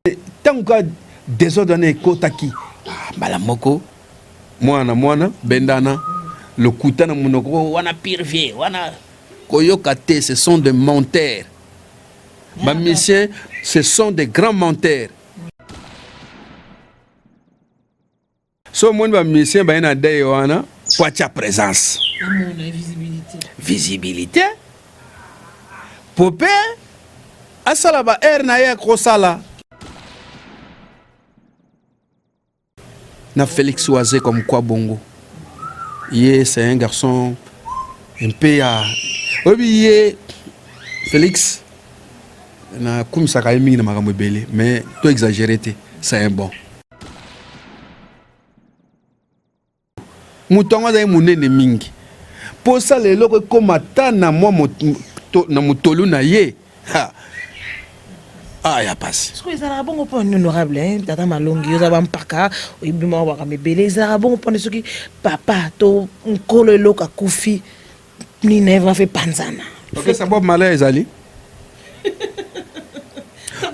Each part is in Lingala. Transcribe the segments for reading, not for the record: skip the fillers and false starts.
Tant que désordonné kotaki malamoko mwana bendana le kutana munoko wana pire wana koyokate, ce sont des menteurs. Ba musiciens, ce sont des grands menteurs. So mon ba musicien ba ina dai wana poacha présence. Visibilité. Popé asala ba air na ya kosala. Na Félix Oisé comme quoi bongo. C'est un garçon un peu à Félix na comme ça quand même na makambo belé mais tout exagéré c'est un bon. Mutonga za munene mingi. Pour ça les loko comme atana moi na mutolu na ye. Ah, ya passe. Est-ce que les Arabes ont pas honorable, hein? Tata Malongi, ils ont pas ils ont pas les Arabes ont pas ce qui papa, to un cololo ka kufi, ni neva fait panzana. Ok, ça bob malaise ali.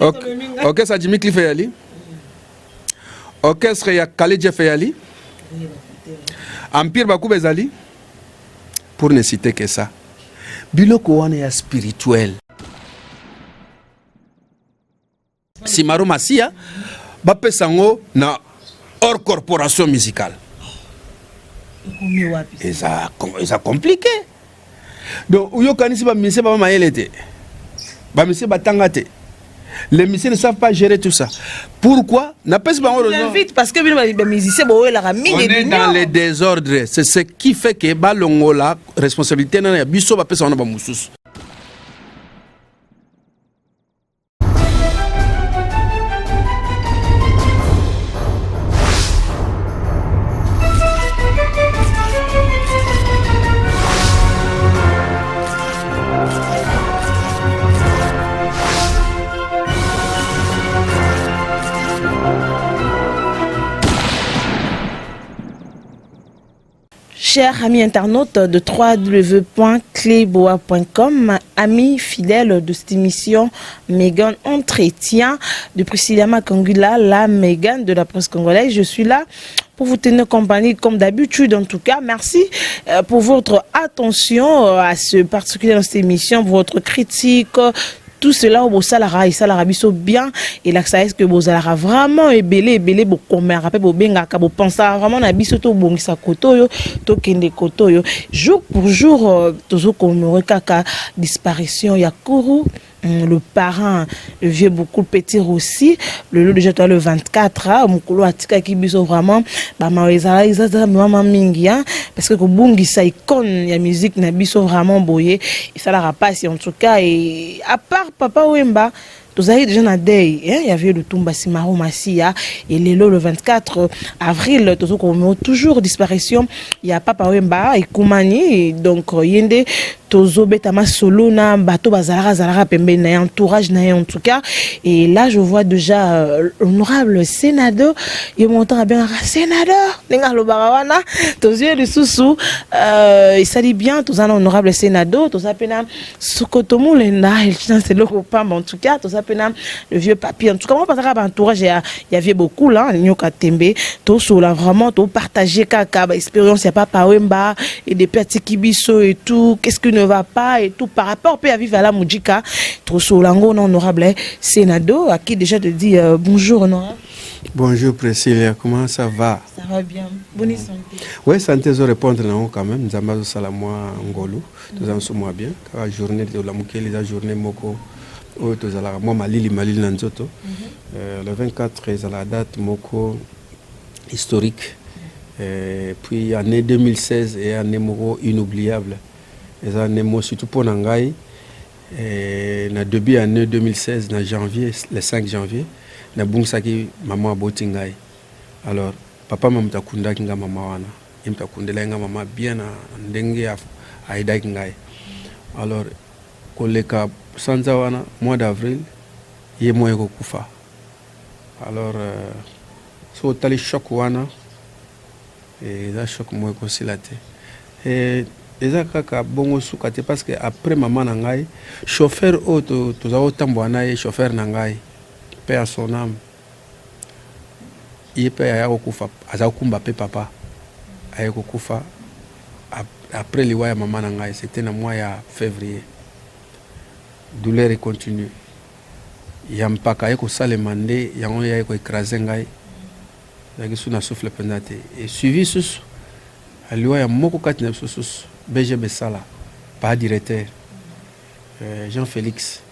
Ok, ça Jimmy Cliff ali. Ok, ça ya Khalid Jeff ali. Empire Bakou bezali. Pour ne citer que ça. Biloko wana ya spirituel. Si Maro Massia, bape sango na hors corporation musicale. Et ça compliqué. Donc, où yokani si ba mise ba maelete. Ba mise ba tangate. Les musiciens ne savent pas gérer tout ça. Pourquoi? N'a pas vite parce que les musiciens on est dans les désordres. C'est ce qui fait que balongo la responsabilité na biso ba pesa na ba mususu. Chers amis internautes de www.cleboa.com, amis fidèles de cette émission Megan Entretien de Priscilla Makangula, la Megan de la presse congolaise. Je suis là pour vous tenir compagnie comme d'habitude. En tout cas, merci pour votre attention à ce particulier dans cette émission, pour votre critique. Tout cela au salara et salara biso bien et là ça est que vous allez vraiment belé beaucoup comme rappel bo benga ka bo penser vraiment na biso to bongisa koto yo to kende koto yo jour pour jour toujours comme kaka disparition ya Kourou, le parent, le vieux beaucoup le petit aussi le déjà toi le 24 mukolo atika ki biso vraiment ba maweza maman mingi parce que ko bongisa icône ya musique na biso vraiment boyé et ça la passe en tout cas et à part Papa Wemba, tous avez déjà na day, il y avait le Tumba Simaro Massia et le 24 avril, toujours disparition, il y a Papa Wemba et Koumani, donc yende tozo betama solo na bato bazara pembe na entourage na en tout cas et là je vois déjà l'honorable sénateur il montant bien sénateur ninga lo barawana tozo le sousou il s'allie bien tous un honorable sénateur tous apena sokotomo lenda il c'est le repas en tout cas tous apena le vieux papier en tout cas moi parce que entourage il y avait beaucoup là nyoka tembe tous sur là vraiment tout partager kaka expérience il y a Papa Wemba et des petits kibiso et tout qu'est-ce que ne va pas et tout par rapport à vivre à la Moudjika trop solango honorable sénateur à qui déjà te dit bonjour honorable. Bonjour Priscilla, comment ça va? Ça va bien, bonne santé. Oui, santé je répondre non quand même, nous avons salamoi ngolo, nous avons moi bien, la journée de la mukeli la journée moko au tozala moi malili nanzoto. Le 24 c'est la date moko historique. Puis année 2016 et année moko inoubliable. Et ça n'est surtout pour Nangaï. Na début année 2016, na janvier, le 5 janvier, na bungsaki maman abotingai. Alors papa mamta kunda kinga mama wana. Imta kundela nga mama bien na ndenge aida kingai. Alors koleka sanza wana mois d'avril, ye moye ko kufa. Alors so tali choc wana et ça choc moye ko silate. Et ezaka bongo sukate parce que après maman nangai chauffeur auto tozao tambo anaye chauffeur nangai paix à son âme. Il peut y avoir Azakumba papa. Ayakokufa après le mois maman nangai, c'était le mois de février. Douleur est continue. Il y a un paquet de ça le mandé, il y a un écrasé ngai. Il y a un souffle pendate. Et suivi sous, il y a un mot qui est sous BG Bessala, pas directeur. Jean-Félix.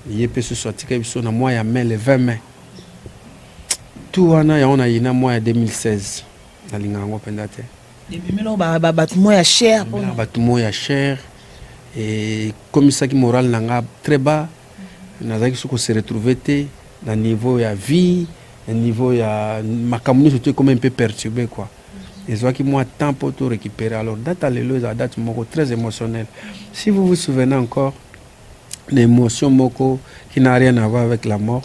Il y a peu sorti que sur le mois de mai, le 20 mai. Tout on a eu un mois 2016 dans l'Ingango pendate. Depuis maintenant bâtiment ya cher pour bâtiment ya cher et comme ça qui moral nanga très bas nazaki soko se retrouver dans niveau ya vie, dans niveau ya makamuni surtout comme un peu perturbé quoi. Et ça qui moi temps pour tout récupérer. Alors date à l'élo date moko très émotionnelle. Si vous vous souvenez encore l'émotion moko qui n'a rien à voir avec la mort.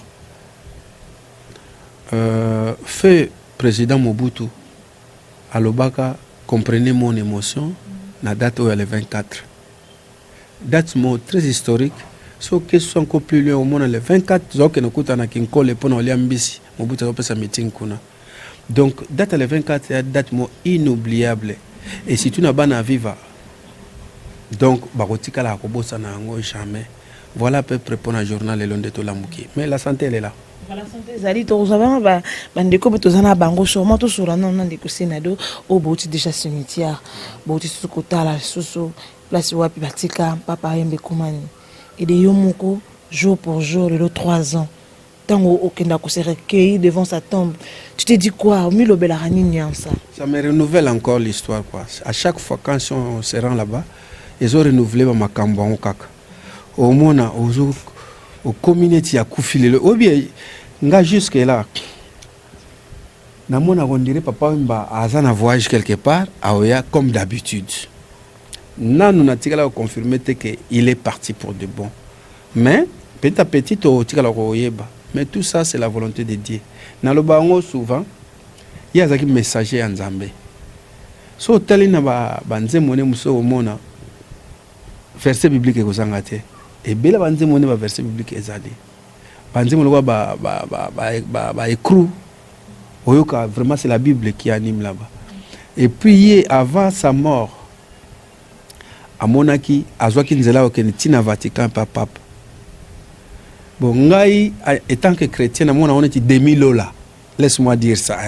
Feu président Mobutu à Lobaka, comprenez mon émotion, la date où elle est 24. Date très historique, sauf que ce soit encore plus loin au monde, le 24, donc nous avons Kinkole pour nous aller à Mbisi, Mobutu a fait sa meeting. Donc, date le 24, c'est une date inoubliable. Et si tu n'as pas à vivre, donc, barotika la kobosa na ngo jamais. Voilà à peu près pour un journal le long de tout l'amouki. Mais la santé, elle est là. La santé zali to uzaba ba bandeko betozana bango sûrement to sur non non ndeko senado au boti déjà cimetière boti sukota la soso place wapi batika papa yembe komani et de yomoko jour pour jour le 3 ans tango okenda ko se recueillir devant sa tombe tu te dis quoi au milieu de la ranine ça me renouvelle encore l'histoire quoi. À chaque fois quand on se rend là-bas ils ont renouvelé ma makambo en kaka au mona au communauté ya kufile ou bien nga jusque là na mona on dirait papa mba azana voyage quelque part aoya comme d'habitude na nous natikala confirmer que il est parti pour de bon mais petit à petit to tikala ko yeba mais tout ça c'est la volonté de Dieu na lo bango souvent il y a zaki messager en Nzambe so tali na ba nzemone muso mona verset biblique ko zangate et bela ba nzemone ba verset biblique ezali vraiment c'est la Bible qui anime là-bas. Et puis avant sa mort, à Monaki, à Zoaki Nzela Okenetina Vatican par pape. Bon, ngai étant que chrétien, on est 2000 là. Laisse-moi dire ça.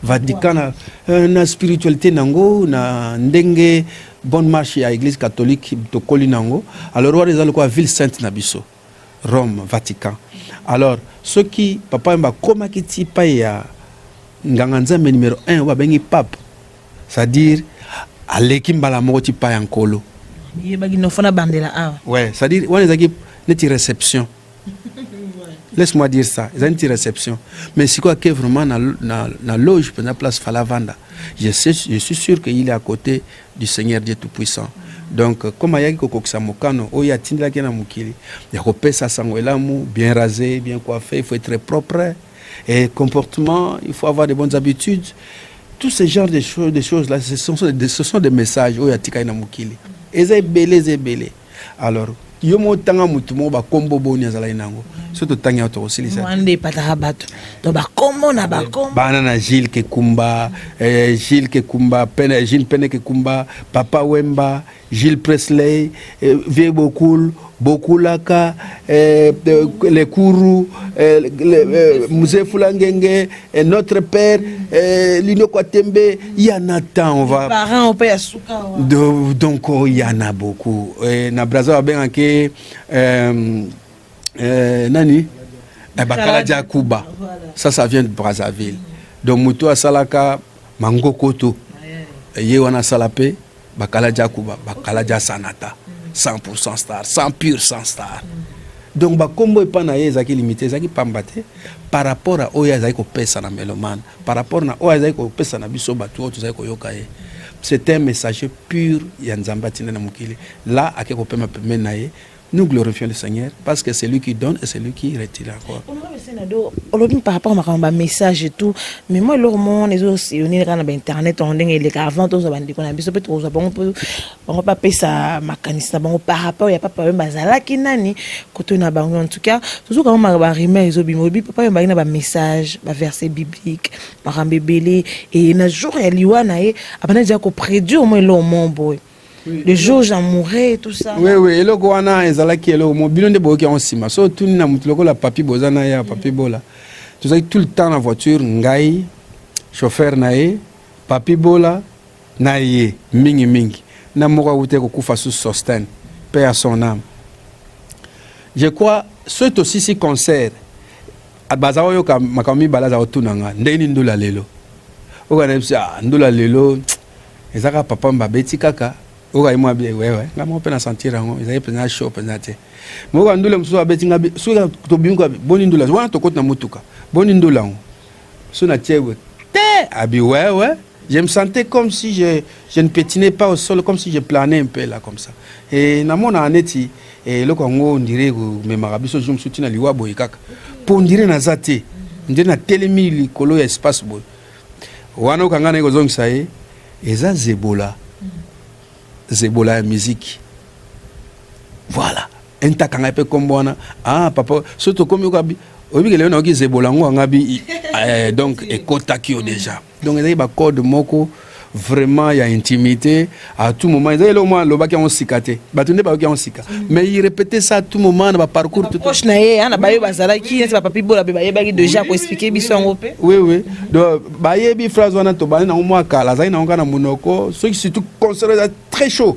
Vatican na spiritualité nango na ndenge bonne marche à l'église catholique to koli nango. Alors on est dans ville sainte nabiso. Rome, Vatican. Alors, ceux qui, papa m'a comme qui pas ya nganganzambe numéro 1 wa bengi pape. C'est-à-dire à l'équipe la moti pa yankolo. Yebagi no fona bandela ah. Ouais, c'est-à-dire on est une réception. Laisse-moi dire ça, ils ont une réception. Mais c'est quoi que vraiment na loge pour la place Falavanda. Je suis sûr qu'il est à côté du Seigneur Dieu Tout-Puissant. Donc, comme il y a un mokano, il y a un sanguelamu, bien rasé, bien coiffé, il faut être très propre. Et comportement, il faut avoir de bonnes habitudes. Tous ces genres de choses-là, ce sont des messages. Et c'est belé. Alors, yomo tanga mutumo ba kombo boni azala inango surtout tanga to aussi lisa mwande pataka bato to ba kombo na ba kombo bana na Gilles Kekumba Gilles Pene Kekumba Papa Wemba Gilles Presley Vieux Bokulaka les Kourou Musée Fulangenge notre père Lino Kwatembe il y en a tant on va parents on peut asuka donc il y en a beaucoup na Brazza ben que nani Bakalaja Kuba ça vient de Brazzaville donc Mutu Asalaka Mangokoto Yewana Salapé Bakalaja Kuba Bakalaja Sanata 100% star 100% star donc bakombo epana ezaki limité ezaki pambate par rapport à oya ezaki ko pesa na meloman par rapport na oya ezaki ko pesa na biso batu oto ezaki ko yokaye c'est un message pur ya Nzamba tina na mukili là akeko pema pemena ye nous glorifions le Seigneur parce que c'est lui qui donne et c'est lui qui retire encore. Par rapport à message et tout, mais moi, le moment, les autres, on est dans Internet, on est les avant, on va pas payer ça, ma caniste, par rapport, il n'y a pas de problème, qui nani, côté na bango, en tout cas, toujours quand on m'a rimé, ils ont bimobi, papa, il y a un message, un verset biblique, par bébélé, et un jour, il y a liwana, et après, il y a qu'on prédit au moins le moment, boy. Le jour où j'en mourrai, tout ça. Oui, oui, et le Goana, ils allaient qui est là, mon bilan de Boki en Sima, so tout n'a moutlogo la papi bozana ya, papi bola. Tu sais, tout le temps dans la voiture, ngai, chauffeur nae, papi bola, nae, mingi mingi. Namoura ou te kufa sous sosten, paix à son âme. Je crois, c'est aussi si concert, à Bazao yoka makami balaza otunanga, ndeni ndula lelo. Oga nepsa, ndula lelo, ezaka papa mbabeti kaka. Oga imwa bi wewe ngamo pena sentir ngo izaye pena show pena te moga ndule mso abeti ngabi suka to bingo boni ndula wana to kota na mutuka boni ndula ngo suna tiewe te abi wewe je me sentais comme si je ne pétinais pas au sol comme si je planais un peu là comme ça et na mona aneti et loko ngo ndire go me marabiso jum sutina liwa boy kaka pour ndire na zate ndire na telemi likolo ya espace boy wana okangana iko zongisa ye eza zebola Zebola musique. Voilà. Enta kanga pe kombona. Ah papa, surtout comme yokabi. Obi ke leona oki Zebola ngo ngabi donc ekotaki déjà. Donc il y a ba code moko vraiment il y a intimité à tout moment. Il y a le moment loba ki on sikate. Batunde ba ki on sika. Mais il répétait ça à tout moment dans parcours tout. Proche na ye, na ba yo bazala ki ne papi bola be ba ye ba déjà pour expliquer biso ngopé. Oui oui. Donc ba ye bi phrase wana to ba na mo kala za ina ngana munoko. Ceux qui surtout considèrent très chaud.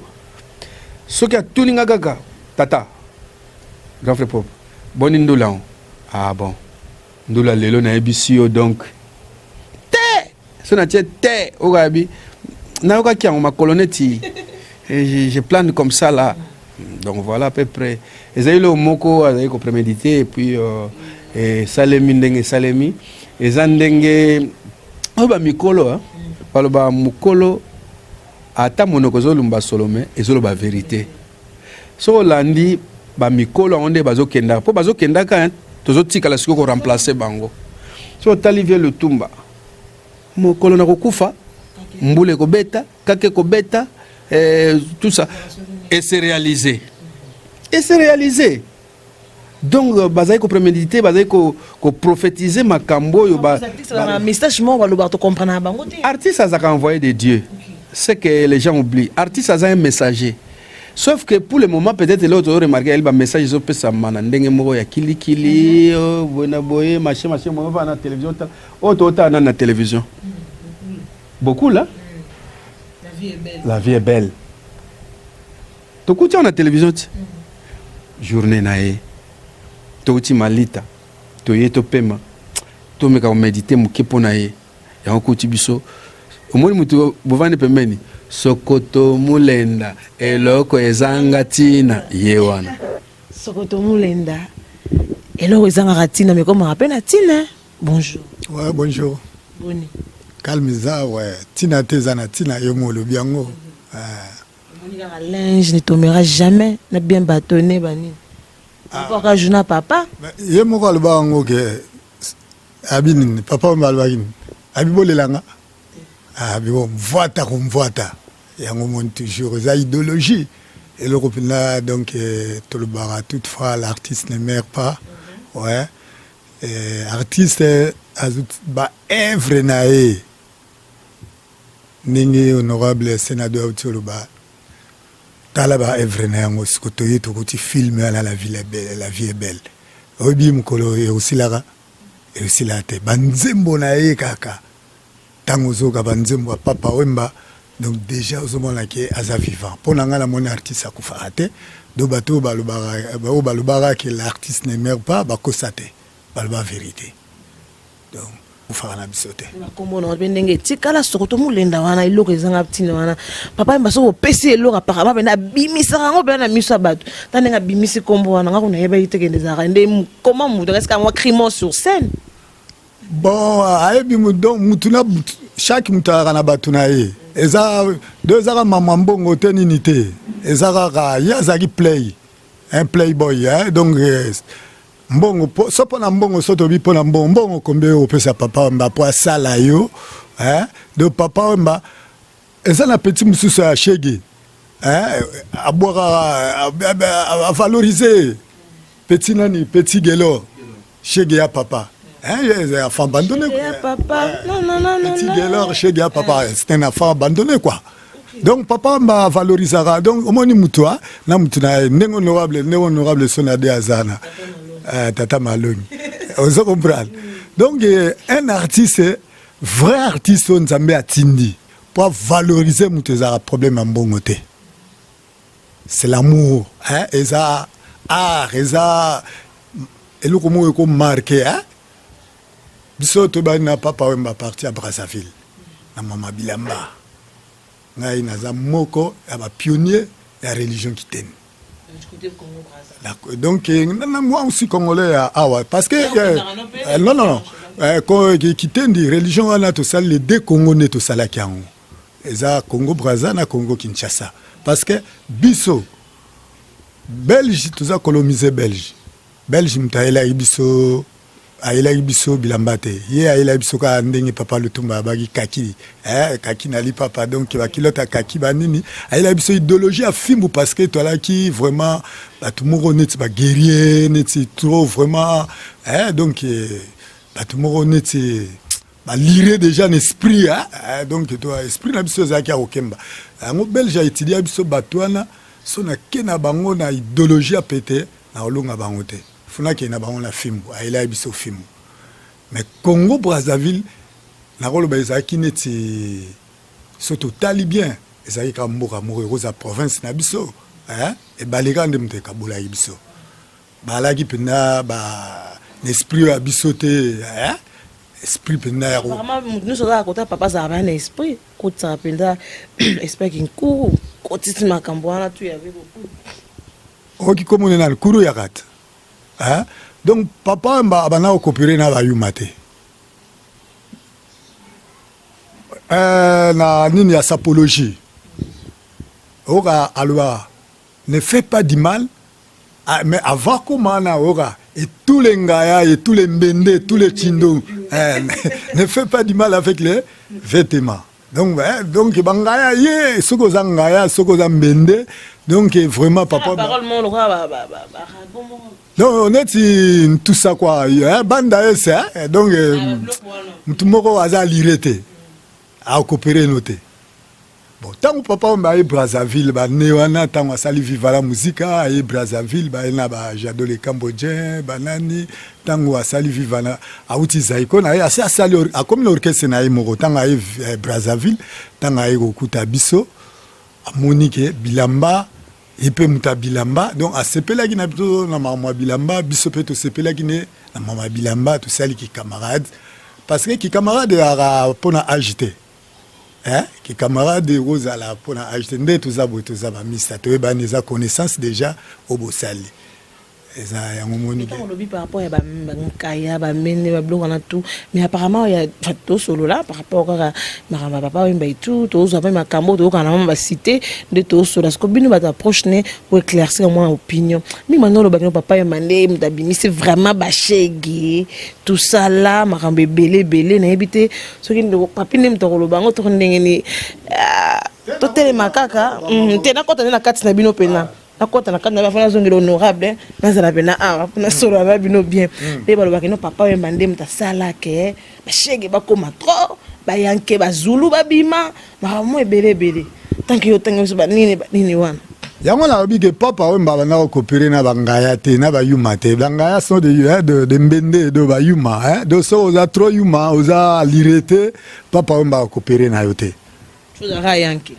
Ceux qui a tout ninga gaga. Tata. Grand frère pop. Bon ndula. Ah bon. Ndula lelo na ebisio donc. Te Ogabi. Naoka qui a ma colonnette. Je plane comme ça là. Donc voilà à peu près. Ils ont eu le moko, ils ont prémédité et puis salemi ndenge salemi. Ils ont ndenge oba mikolo hein. Baloba mukolo ata monoko zolumba solomé ezoloba vérité. So landi ba mikolo onde bazokenda. Po bazokenda ka tozotika la siko ko remplacer bango. So talivie le tumba. Mokolo na kokufa mbule ko beta kake ko beta tout ça et c'est réalisé donc bazai ko préméditer bazai ko prophétiser makambo yo ba message mo ba lo ba to comprendre bango te artiste a envoyé de Dieu c'est que les gens oublient artiste a un messager sauf que pour le moment peut-être l'autre remarqué elle ba message zo pesa mana ndenge moko ya kilikili bona boye machin mo va na télévision auto na télévision beaucoup là la vie est belle to kuti na télévision journée nae to uti malita to yeto pema to meka méditer mukepo nae ya kuti biso omoni mutu bovane pembeni sokoto mulenda eloko ezanga tina yewana sokoto mulenda eloko ezanga tina mais comme rappelle na tina bonjour ouais bonjour boni calme-ça ouais tina tezana tina yomolo biango la linge ne tombera jamais n'a bien bâtonné bani encore un journal papa ye moko le bango ke abini papa malwagin abibolelanga abibo mvoata yango mon toujours za idéologie et le repina donc tout le bara toutefois l'artiste ne meurt pas ouais artiste azout ba œuvre nae ningi honorable sénateur Tcholoba talaba œuvre na yango sikotoye to kuti film ala la vie est belle obi mkolo e aussi la te banzembo na ye kaka tango zoka banzembo papa wemba donc déjà ozomona ke aza vivant pona ngala mon artiste akufa ate do bato balobara que l'artiste ne meurt pas bakosate balba vérité donc ufana bisote na kombo na bendenge tikala sokoto mulenda wana iloko ezanga ptina wana papa mbaso opesi eloko apparemment bena bimisa ngo bena misa bato tanenga bimisi kombo wana ngako na yeba itekende zaka nde comment muto est-ce que moi criment sur scène bon ayebi donc mutuna chaque mutara na batuna ye eza deux ara maman bongo te nini te eza ka yazaki play un playboy, hein? Donc mbongo so pona mbongo so to bi pona mbongo combien au pesa papa mba po sala yo, hein? De papa mba eza na petit mususu ya shege, hein? A boire à valoriser petit nani petit gelo shege ya papa. Hein, enfant abandonné quoi. Papa. Non. Petit gelo shege ya papa, c'est un enfant abandonné quoi. Donc papa m'a valorisera donc au moins mutua na mutuna nengo honorable sonade azana tata maloni on se comprend. Donc un artiste vrai artiste on zambe atindi pour valoriser muteza problème en bon côté. C'est l'amour hein et ça art et ça et le comment ko marqué hein biso to ba na papa wemba parti à Brazzaville na mama Bilamba. Ngai naza moko ya ba pionnier ya religion kiteni. Donc moi aussi congolais awa parce que non quand kiteni religion wana to sala les deux Congo ne to sala kiango. Eza Congo Brazza na Congo Kinshasa parce que biso Belge toza coloniser Belge mtaela ibiso aila biso bilamba te ye aila biso ka ndenge papa Lutumba bagi kaki kaki nali papa donc ba kilota kaki banini aila biso idéologie à fimbu parce que toi là qui vraiment ba tout moko neti ba guerrier neti trop vraiment donc ba tout moko neti ba lire déjà un esprit donc toi esprit na biso za kia okemba ngo belge étudier biso batwana sona kena bango na idéologie à péter na olonga bango te funa ki na bango na fimbu aila biso fimbu mais Congo Brazzaville na rolo ba ezaki neti soto tali bien ezaki ka mboka moko za province na biso et balika nde mte kabula biso balaki pena ba l'esprit ya biso te esprit pena ya vraiment nous sommes côté papa ça avait un esprit côté ça penda esprit kinku côté makambo wana tu y avait beaucoup oki komone na kuru ya kata. Hein? Donc papa mba bana okopere na bayuma te na nini ya sapologie oka alwa ne fais pas du mal mais avant comment na oka et tous les ngaya et tous les mbende tous les chindo ne fais pas du mal avec les vêtements donc bangaya ye soko zangaya soko zambende donc vraiment papa non on est tout ça quoi banda c'est donc tout moko aza lirete a coopérer noté bon tant papa m'a Brazzaville ba newana tant asali viva la musique a Brazzaville ba na ba jado les cambodgiens banani tant asali viva na auti zaiko na ya asali a comme l'orchestre na moko tant a Brazzaville tant a okuta biso Monique Bilamba et puis muta Bilamba donc a sepela ki na biso na mama Bilamba biso pe to sepela ki ne na mama Bilamba to sali ki camarade parce que ki camarade a pona agité qui camarade rose à la pour acheter nde tuza ba misa to ba neza connaissance déjà au Bosali eza ya ngomoni on lobby par rapport à ba nkaya ba mene ba blonga na tout mais apparemment il y a tout solo là par rapport à maramba papa mba tout to zo ba makambo to kana ba cité de to solo parce que bino ba approche ne pour éclaircir moi opinion mais maintenant le ba papa mande mdabini c'est vraiment ba shege tout ça là maramba belé na ebité so ki ndo papi ne mtoko lo bango to ndenge ni to tele makaka te na kota na kati na bino pena na kota na kana bafana zongelo honorable na zala pena na solo ba bino bien pe ba lo ba kino papa we mande mta sala ke ba shege ba koma trop ba yanke ba zulu ba bima ba mo belé tant que yo tango ba nini wana yango na obi que papa we mba na coopérer na bangaya te na ba yuma te bangaya sont de mbende de ba yuma de so oza trop yuma oza lirete papa we mba coopérer na yote tu da yanke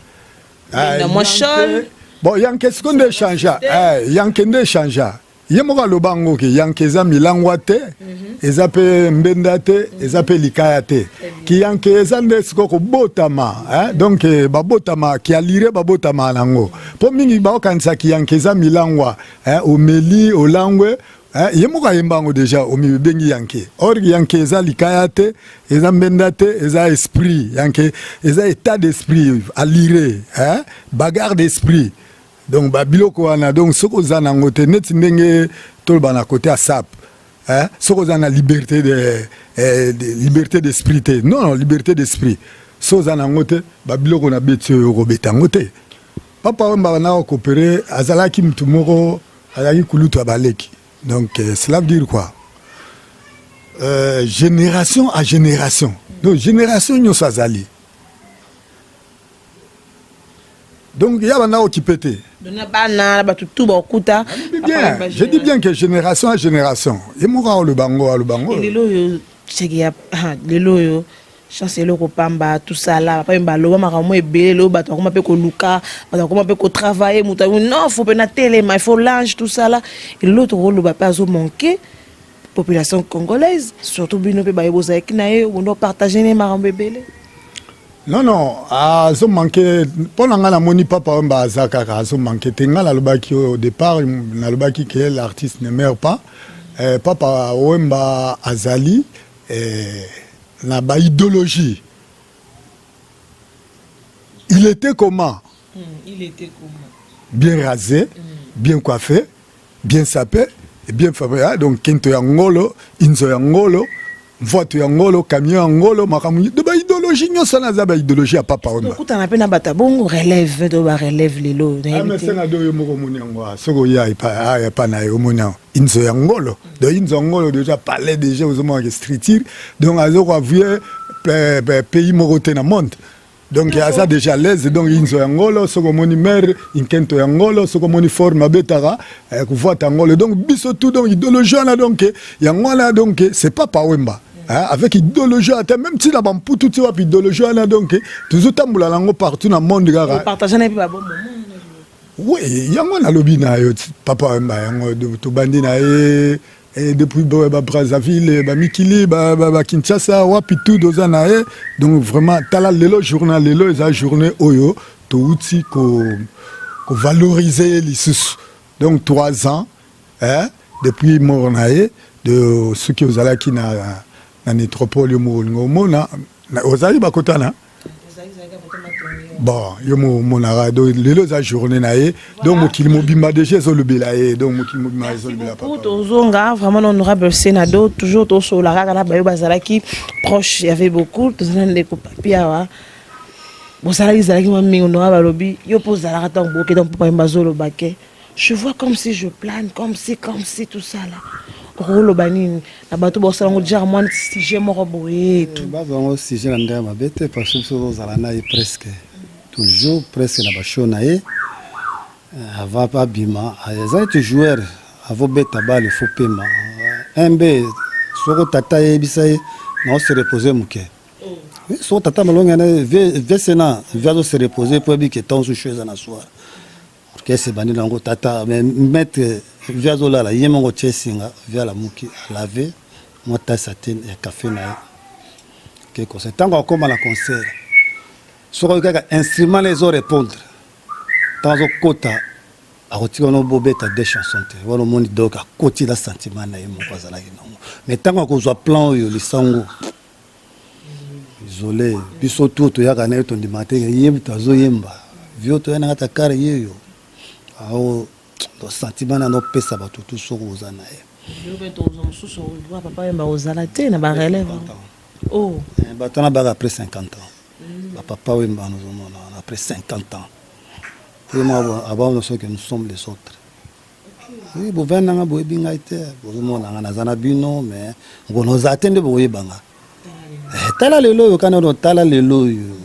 na moi chol bon yanke ce qu'on de changer yanke de changer yemoka lobango ke yanke za milangwa te eza pe mbenda te eza pe likaya te ki yanke eza ndesko ko botama donc ba botama ki alire ba botama nango po mingi ba okanisa ki yanke za milangwa o meli o langwe yemoka yembango déjà o mi bengi yanke or yanke eza likaya te eza mbenda te eza esprit yanke eza état d'esprit alire bagarre d'esprit donc biloko wana donc soko za na ngote neti ndenge toloba na côté à sap hein soko za na liberté liberté d'esprit te non liberté d'esprit so za na ngote biloko na beti robeta ngote papa wemba na coopérer azalaki mtu moko azalaki kulutu abaleki donc cela veut dire quoi génération à génération donc génération nyonso azali donc il y a un qui pète. Je dis bien que génération à génération. Et moi, le bango, le bango. Chance eloko pamba tout ça là papa mbalo makambo ebele lo bato koma pe ko luka bato koma pe ko travailler muta non faut pas télé mais il faut linge tout ça là et l'autre rôle ba pas manquer population congolaise surtout bino pe ba eboza kinaye on doit partager les makambo ebele. Non, azo manqué pendant la moni papa mba azaka azo manqué tenga la lobaki au départ na lobaki que l'artiste ne meurt pas papa wemba azali na ba idéologie. Il était comment? Bien rasé, bien coiffé, bien sapé et bien fabriqué donc kento ya ngolo, inzo ya ngolo, voiture ya ngolo, camion ya ngolo, makamu de ba idéologie nyonso na za ba idéologie à papa wemba. Beaucoup en appelle na bata bongo relève de ba relève lelo. Mais c'est na do yo moko moni ngwa soko ya pa na yo moni inzo ya ngolo. De inzo ngolo déjà parler déjà aux hommes qui streetir donc azo ko vieux pays moko te na monde. Donc il y a ça déjà l'aise donc inzo ya ngolo soko moni mère inkento ya ngolo soko moni forme betara ku voit ngolo donc biso tout donc idéologie là donc ya ngona donc c'est pas wemba. Avec idéologie même si la bamputu tu vois idéologie là donc toujours tamboula lango partout dans le monde gara partager na ba bon moment oui yango na lobi na yo papa wemba yango to bandi na et depuis Brazzaville ba Mikili ba Kinshasa wapi tout doza na donc vraiment tala lelo journal lelo eza journée oyo to uti ko valoriser lisusu donc 3 ans depuis mort na de ceux qui aux alaki na métropole yo mona ozali bakotana bon yo monara do lelo za journée na donc mokili mobimba déjà zo lobela donc mokili mobimba zo lobela papa tozonga vraiment honorable Sénado toujours to sola kaka na bayo bazalaki proche il y avait beaucoup tozana ndeko papia wa bosala izalaki mami honorable lobi yo pozala kata mboke donc papa mbazolo bake je vois comme si je plane comme si tout ça là rolo banini na bato bosala ngo dire moi si j'ai mon roboé tout ba bango si j'ai ndaya mabete parce que so zala na presque toujours presque na ba show na ava pas bima eza te joueur avo beta ba le faux paiement mb soko tata yebisaye na se reposer muke oui so tata malonga na vesena vient se reposer pour bi que temps sous chose na soir que c'est bani lango tata mais mettre via zola la yemongo chesinga via la muki laver moi tasse atene ya café na que concert tant comme à la concert sur le instrument les autres répondre dans au kota a retirer no bobeta des chansons te voilà mon donc à côté la sentiment na yemo kwa zala kinongo mais tant qu'on soit plan yo lisango isolé biso tout to ya kana to ndimate yemba tazo yemba vio to yana kata kare yeyo ao le sentiment na no pesa ba tout so koza na yo beto zo mususu doit papa yemba ozala te na ba relève oh ba tona ba après 50 ans ba papa wemba nous on après 50 ans et moi avant nous que nous sommes les autres oui bo vena nga bo ebinga ite bo mona nga na zana bino mais ngono za tende bo yebanga tala lelo yo kana no tala lelo yo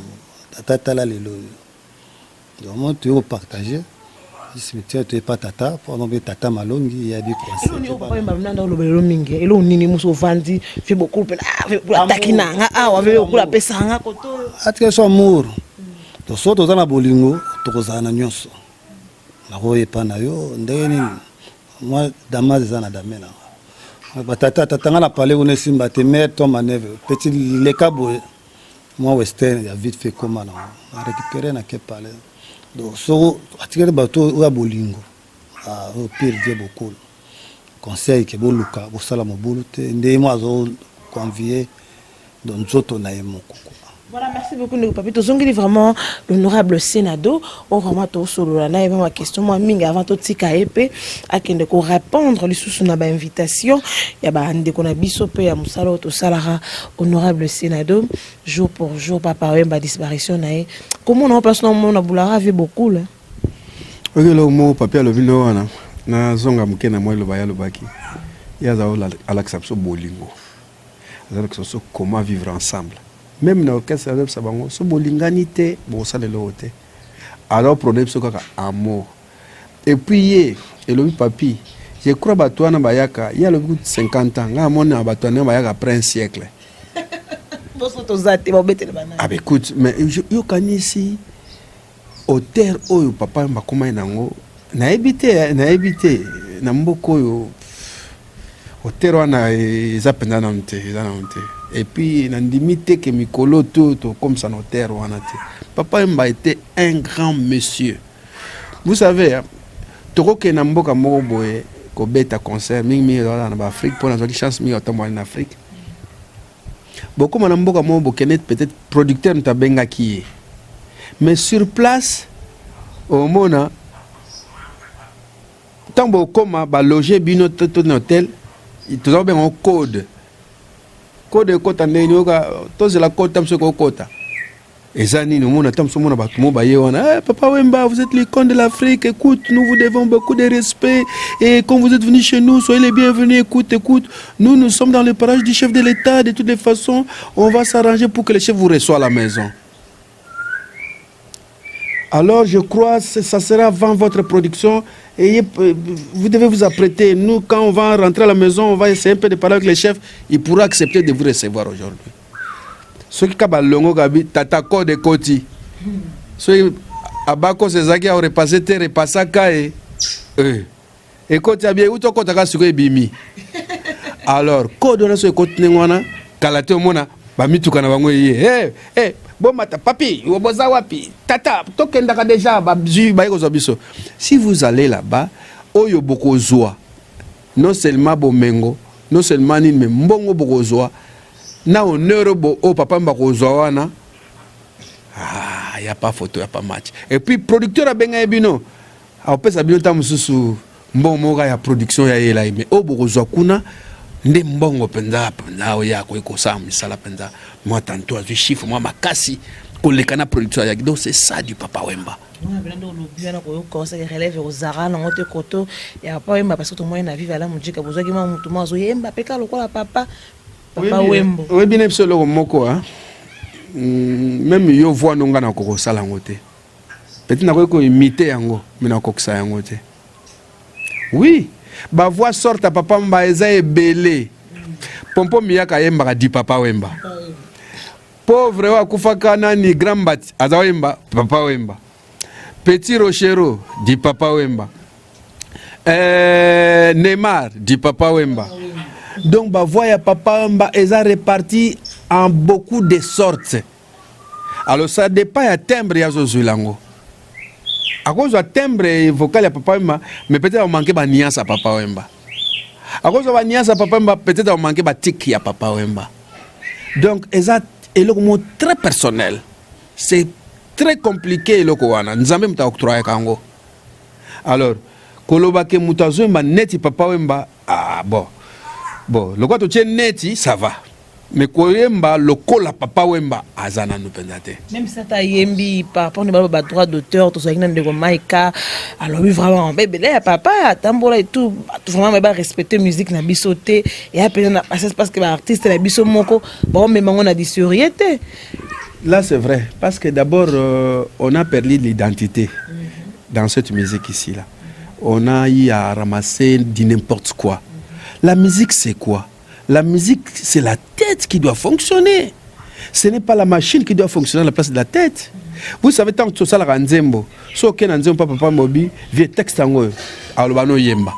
tala lelo yo donc tu veux partager cimetière tu es pas tata pour non tata malongi ya bi conseil ni papa yemba mnanda lobelo mingi elo nini muso vandi fi beaucoup pe atakina nga awa ve okula pesa nga koto atike so amour to so to zana bolingo to kozana nyonso na roye pa na yo ndeni moi damaze zana damena batata tatanga na parler on simba te mère ton manœuvre petit le cabo moi western ya vite fait comment on récupérer na ke parler donc so atike bato ya bolingo au pire Dieu beaucoup conseil que boluka bosala mobulu te ndé moi zo convier donc nzoto na ye moko. Voilà, merci beaucoup, Ndeko Papi. Tozongeli vraiment l'honorable Sénado. On vraiment tout solo là. Na ma question moi mingi avant tout tika épée à kende ko répondre les sous na ba invitation. Ya ba ndeko na biso pe ya musala to salara honorable Sénado jour pour jour papa Wemba disparition na ye. Comment on pense non on a boulara vu beaucoup là. Ok le mot papi a le vino wana na zonga mukena moi le baya le baki. Ya za ola alaksapo bolingo. Alaksapo comment vivre ensemble. Même dans l'orchestre, ça va se bolinganité, bon ça le lote. Alors problème c'est quoi amour. Et puis et le papi, je crois que toi na bayaka, il y a le bout de 50 ans, nga mon na bato na bayaka après un siècle. Ah ben écoute, mais yo kanisi auteur oyo papa mbakoma nango na ebité na mboko yo auteur wana ezapenda na nte. Et puis, il a limité que Mikolo tout comme ça notaire. Papa Wemba était un grand monsieur. Vous savez, Toko Kenamboka Moboye, Kobeta concert, Mimi en Afrique, pour la chance, Mimi en Afrique. Beaucoup de Namboka Mobo peut-être producteur de Tabenga qui est. Mais sur place, au Mona, tant que loger bino tout hôtel, il y a un code. Code kota ndenyoka toze la kota msoko kota ezani nous mona tam somona batu mo baye wana papa Wemba vous êtes l'icône de l'Afrique, écoute nous vous devons beaucoup de respect et quand vous êtes venu chez nous soyez les bienvenus, écoute nous sommes dans le parage du chef de l'État, de toutes les façons on va s'arranger pour que le chef vous reçoive à la maison. Alors je crois que ça sera avant votre production et vous devez vous apprêter. Nous, quand on va rentrer à la maison, on va essayer un peu de parler avec le chef. Il pourra accepter de vous recevoir aujourd'hui. Ceux qui ont longo gabi, tatako de koti. Ceux qui abako sezaki a repassé te repassa kae. Et koti a bien ou to kotaka suko bimi. Alors, code on a ce koti ngwana kalate mona ba mituka na bango yé. Bon mata papi, woboza wapi, tata, tokendaka déjà babzu ba yeko biso. Si vous allez là-bas, oyo bokozwa. Non seulement bomengo, non seulement ni mais mbongo bokozwa. Na honneur bo o papa mbakozwa wana. Ah, y a pas photo, y a pas match. Et puis producteur a benga ebino. A opesa bino tamususu mbongo ya production ya yela mais o bokozwa kuna nde mbongo penza oya ko ekosa misala penza moi tantôt azui chiffre moi makasi kolekana production ya donc c'est ça du papa Wemba. On a besoin de l'objet ko ko ça relève aux zara na ngote koto ya papa Wemba parce que tout moyen na vivre là mujika bozo ki ma mutu mazo yemba peka lokola papa Wemba. Oui bien absolument moko hein. Même yo voix nonga na ko sala ngote. Peut-être na ko imiter yango mais na ko ksa yango te. Oui. Ba voix sorte à papa Wemba eza ebele. Pompo miyaka yemba di papa Wemba. Pauvre wa kufaka nani Grambat aza Wemba papa Wemba. Petit Rochero di papa Wemba. Neymar di papa Wemba. Donc ba voix ya papa Wemba eza réparti en beaucoup de sortes. Alors ça dépend ya timbre ya zozulango. À cause de timbre vocal à papa Wemba, mais peut-être on manquait de nuance à papa Wemba. À cause de la nuance à papa Wemba, peut-être on manquait de tic à papa Wemba. Donc, c'est un mot très personnel. C'est très compliqué. Nous avons mis octroyer Kango. Alors, Kolobake Moutazo Wemba neti papa Wemba, ah bon. Bon, le quoi tu tiens neti, ça va. Mais Koyemba, le col à papa Wemba, azana nous pendate. Même si tu as yembi par rapport aux droits d'auteur, tout ça, il y a des maïka. Alors, oui, vraiment, bébé, là, papa, tambola et tout, vraiment, mais respecter la musique, na bisoté. Et après, c'est parce que l'artiste, la biso moko, bon, mais on a dit surieté. Là, c'est vrai. Parce que d'abord, on a perdu l'identité dans cette musique ici, là. On a eu à ramasser du n'importe quoi. La musique, c'est quoi? La musique, c'est la tête qui doit fonctionner. Ce n'est pas la machine qui doit fonctionner à la place de la tête. Vous savez, tant que tu as la nzembo, si tu as un papa mobi, vieux texte en haut, alors on yemba.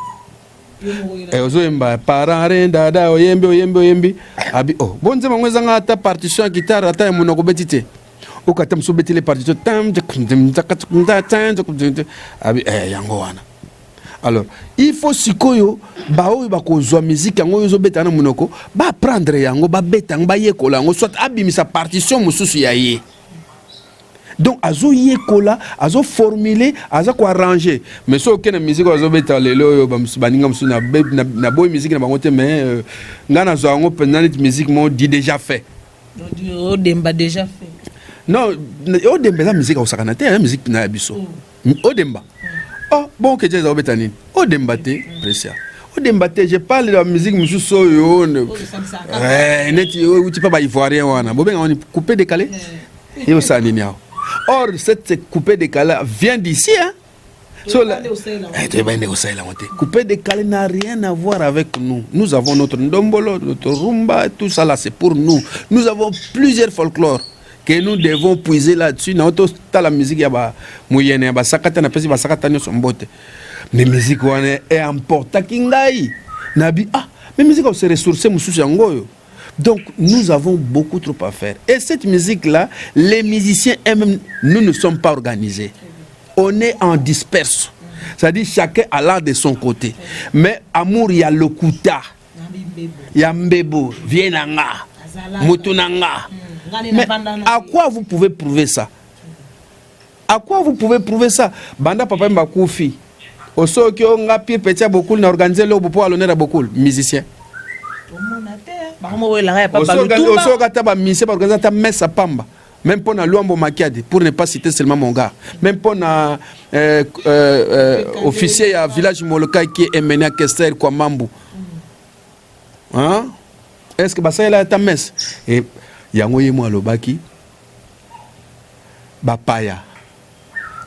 Et on yemba, parents, dada, oyembe. Oh, bon, c'est moi qui ta partition guitare, ta monoko betité. Ou quand tu as betté les partitions, yango wana. Alors, il faut sikoyo ba oyo ba kozwa musique yango yo beta na munoko ba prendre yango ba beta ba yekola yango soit abimisa partition mususu ya ye. Donc azo yekola azo formuler azo ko arranger mais so kena musique azo beta lelo yo ba baninga musu na boy musique na bango te mais ngana zo yango penanit musique mo dit déjà fait. O demba déjà fait. Non, o demba la musique au sakana te musique na biso. O demba. Oh, bon, que j'ai obétani. Oh, Dembate, précia. Oh, Dembate, je parle de la musique, monsieur Soyo. Net, où tu peux pas y voir rien. Bon, on est coupé décalé. Et au Saniniao. Or, cette coupé décalé vient d'ici, hein. Coupé décalé n'a rien à voir avec nous. Nous avons notre ndombolo, notre rumba, tout ça là, c'est pour nous. Nous avons plusieurs folklores que nous devons puiser là-dessus. Nous avons la musique, il y a moyenne, il y a sakata, il y a sakata, il y a sombote. Mais la musique est importante. Nabi, ah, mais la musique se ressourcer, donc nous avons beaucoup trop à faire. Et cette musique-là, les musiciens eux-mêmes, nous ne sommes pas organisés. On est en disperse. C'est-à-dire chacun a l'art de son côté. Mais amour, il y a le kuta, il y a mbebo, vienanga, mutunanga. Mais à quoi vous pouvez prouver ça? À quoi vous pouvez prouver ça? Banda papa mba koufi. Oso ki on nga pire petit beaucoup na organiser le pour l'honneur à beaucoup musicien. Oso ka taba musicien pour organiser ta messe pamba. Même pour na luambo makiade pour ne pas citer seulement mon gars. Même pour na officier à village Molokai qui est mené à Kester kwa Mambu. Hein? Est-ce que ça là ta messe? Et yango ye mo alobaki bapaya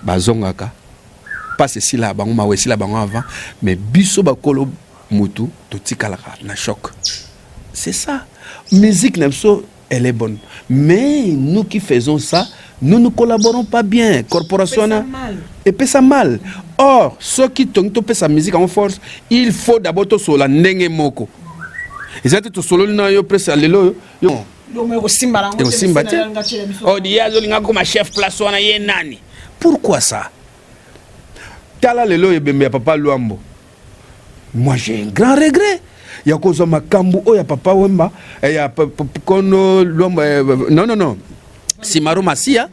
bazongaka pas ceci là bango mawesi là bango avant mais biso bakolo mutu totikalaka na choc. C'est ça. Musique nemso elle est bonne mais nous qui faisons ça nous ne collaborons pas bien corporation et puis ça mal. Or ceux qui tongto sa musique en force il faut d'abord to sola ndenge moko ezate to solo na yo presse lelo yo pourquoi ça? Tala lelo yebembe papa Luambo. Moi j'ai un grand regret. Il y a cause makambu o ya papa Wemba et ya kono Luambo non. Simaro Masia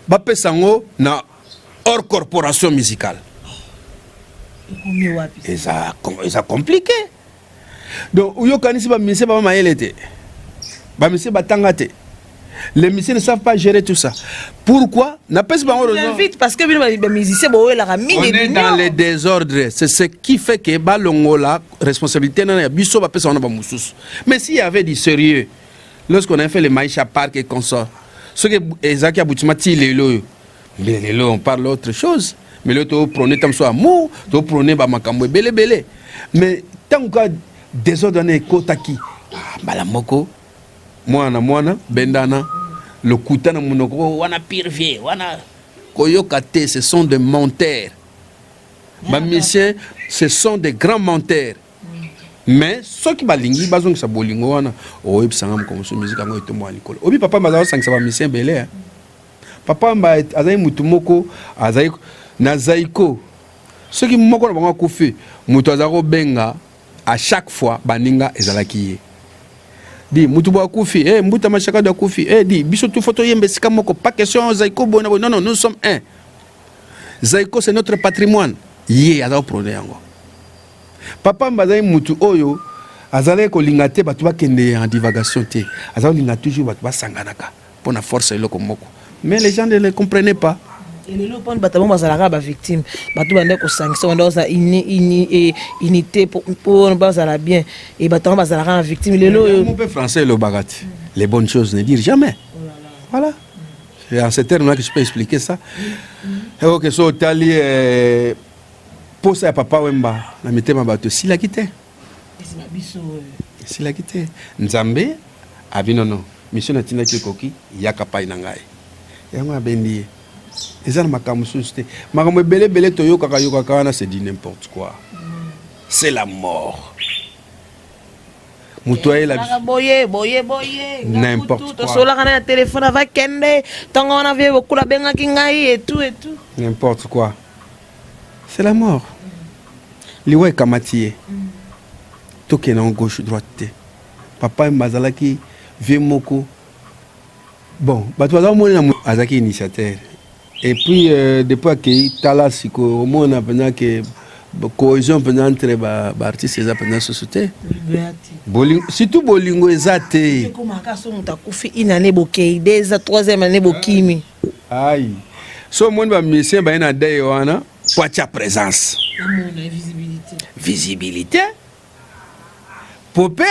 ba pesango na hors corporation musicale. Et ça compliqué. Donc uyo kanisi ba mise ba maelete. Les musiciens ne savent pas gérer tout ça. Pourquoi? On est dans les désordres. C'est ce qui fait que la responsabilité n'a pas. Mais s'il y avait du sérieux, lorsqu'on a fait les Maïcha Park et consorts, ce que Ezaki Aboutimati, on parle autre chose. Mais le to prenez tam so amour, to prenez ba makambo belé. Mais tant que désordonné kotaki, balamoko Mwana, Bendana, le Koutana Mounoko, Wana Pirvier, Wana Koyokate, ce sont des menteurs. Bamisien, ce sont des grands menteurs. Mais ceux qui balingi, bazong sa bolingo, wana, oeb sangam comme ce musique, ango etomo alikolo. Obi papa mazao sang sa bamisien belé. Papa mba azai mutumoko, azai nazaiko. Ceux qui moko na bango kufi, mutu azaro benga, à chaque fois, baninga ezalaki. Di mutuba kufi mbuta machaka de kufi di biso tout photo yembe sika moko pas question Zaiko bona non nous sommes un. Zaiko c'est notre patrimoine aza prôné yango papa mbazai mutu oyo azale ko lingate batu bakende en divagation te azale linga toujours batu basanganaka pour na force eloko moko mais les gens ne le comprenaient pas. Et le point bataillon bazalaka ba victime batu bande ko sanction bande za unité pour bazala bien et bataillon bazalaka victime le mon peuple français le bagati les bonnes choses ne dire jamais. Voilà. C'est en ces termes là que je peux expliquer ça. Et OK so tali pour ça papa Wemba na mitema bato sila kité. Sila kité Nzambe abinono mission na tina kikoki yakapa inangai. Yango abendi. C'est dit n'importe quoi. C'est la mort. Moutoye la n'importe quoi. N'importe quoi. C'est la mort. liwa ekamati ye tokende en gauche droite te papa bazalaki vie moko bon bato bazamoni na azalaki initiateur et puis depuis akei tala siko omona mpenza ke cohésion mpenza entre baartiste eza mpenza susu te surtout bolingo eza te moto akufi une année bokei deza 3e année bokimi ai so omoni bamisien baye na deye wana po atia présence visibilité po mpe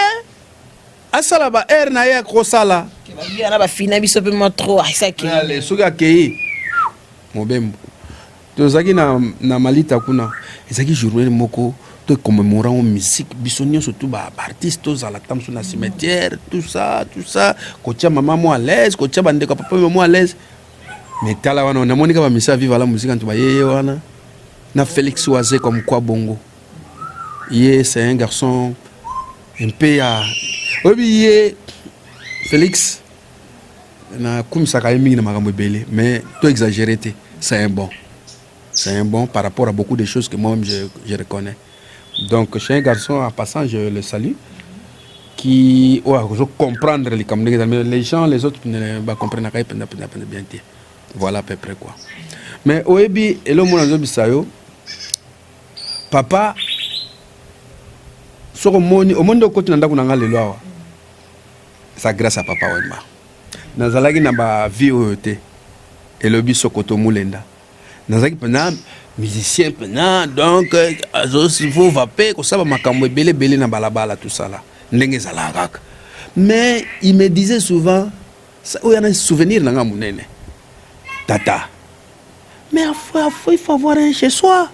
asala baere na ye akosala na bafina biso mpe mo tro ale soki akei mobembo tozalaki na malita kuna ezalaki journée moko tokommémorant musique biso nyonso tu baartiste tozala ta mosu na cimetière tout ça kotia mama mo à l'aise kotia bandeko papa mo à l'aise mais tala wana namoni ka bamisa viva la musique nto bayeye wana na Félix Oazé comme quoi bongo ye c'est un garçon un peu obi ye Félix na kumisaka ye mingi na makambo ebele mais to exagéré te c'est un bon par rapport à beaucoup de choses que moi-même je reconnais. Donc, chez un garçon, en passant, je le salue, qui je comprendre les gens, les autres ne comprennent pas bien. Voilà à peu près quoi. Mais au début, et le monde papa, au monde côté nanda kunanga le loi, ça grâce à papa Wemba. Nazalaki na ba vie oyote, et le biso koto mulenda. Nazaki pena musicien pena donc il faut vaper comme ça makambo belé na balabala tout ça là ndenge zalaka mais il me disait souvent ça il y a un souvenir nanga munene tata mais il faut avoir un chez soi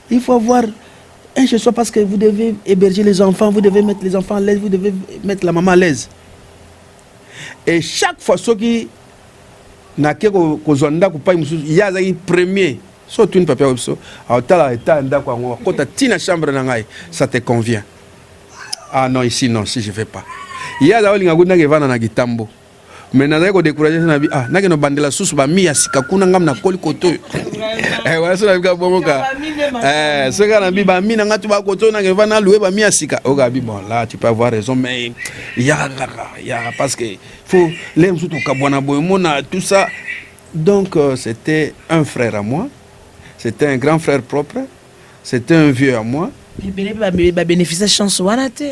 il faut avoir un chez soi parce que vous devez héberger les enfants, vous devez mettre les enfants à l'aise, vous devez mettre la maman à l'aise et chaque fois ce qui nake ko zonda ko pa mususu ya za premier surtout une papa opso autala eta ndako ngo kota tina chambre na ngai ça te convient ah non ici non si je vais pas ya za olinga gunda ke vana na gitambo mais na ko décourager na bi ah nake no bandela susu ba mi asika kuna ngam na koli koto wala so na bi ka bomoka ce gars na bi ba mi na ngatu ba koto na ke vana louer ba mi asika o ga bi bon là tu peux avoir raison mais ya parce que faut les musutu kabwana boyomona tout ça donc c'était un frère à moi, c'était un grand frère propre, c'était un vieux à moi. Mais bénéficier chance wanate.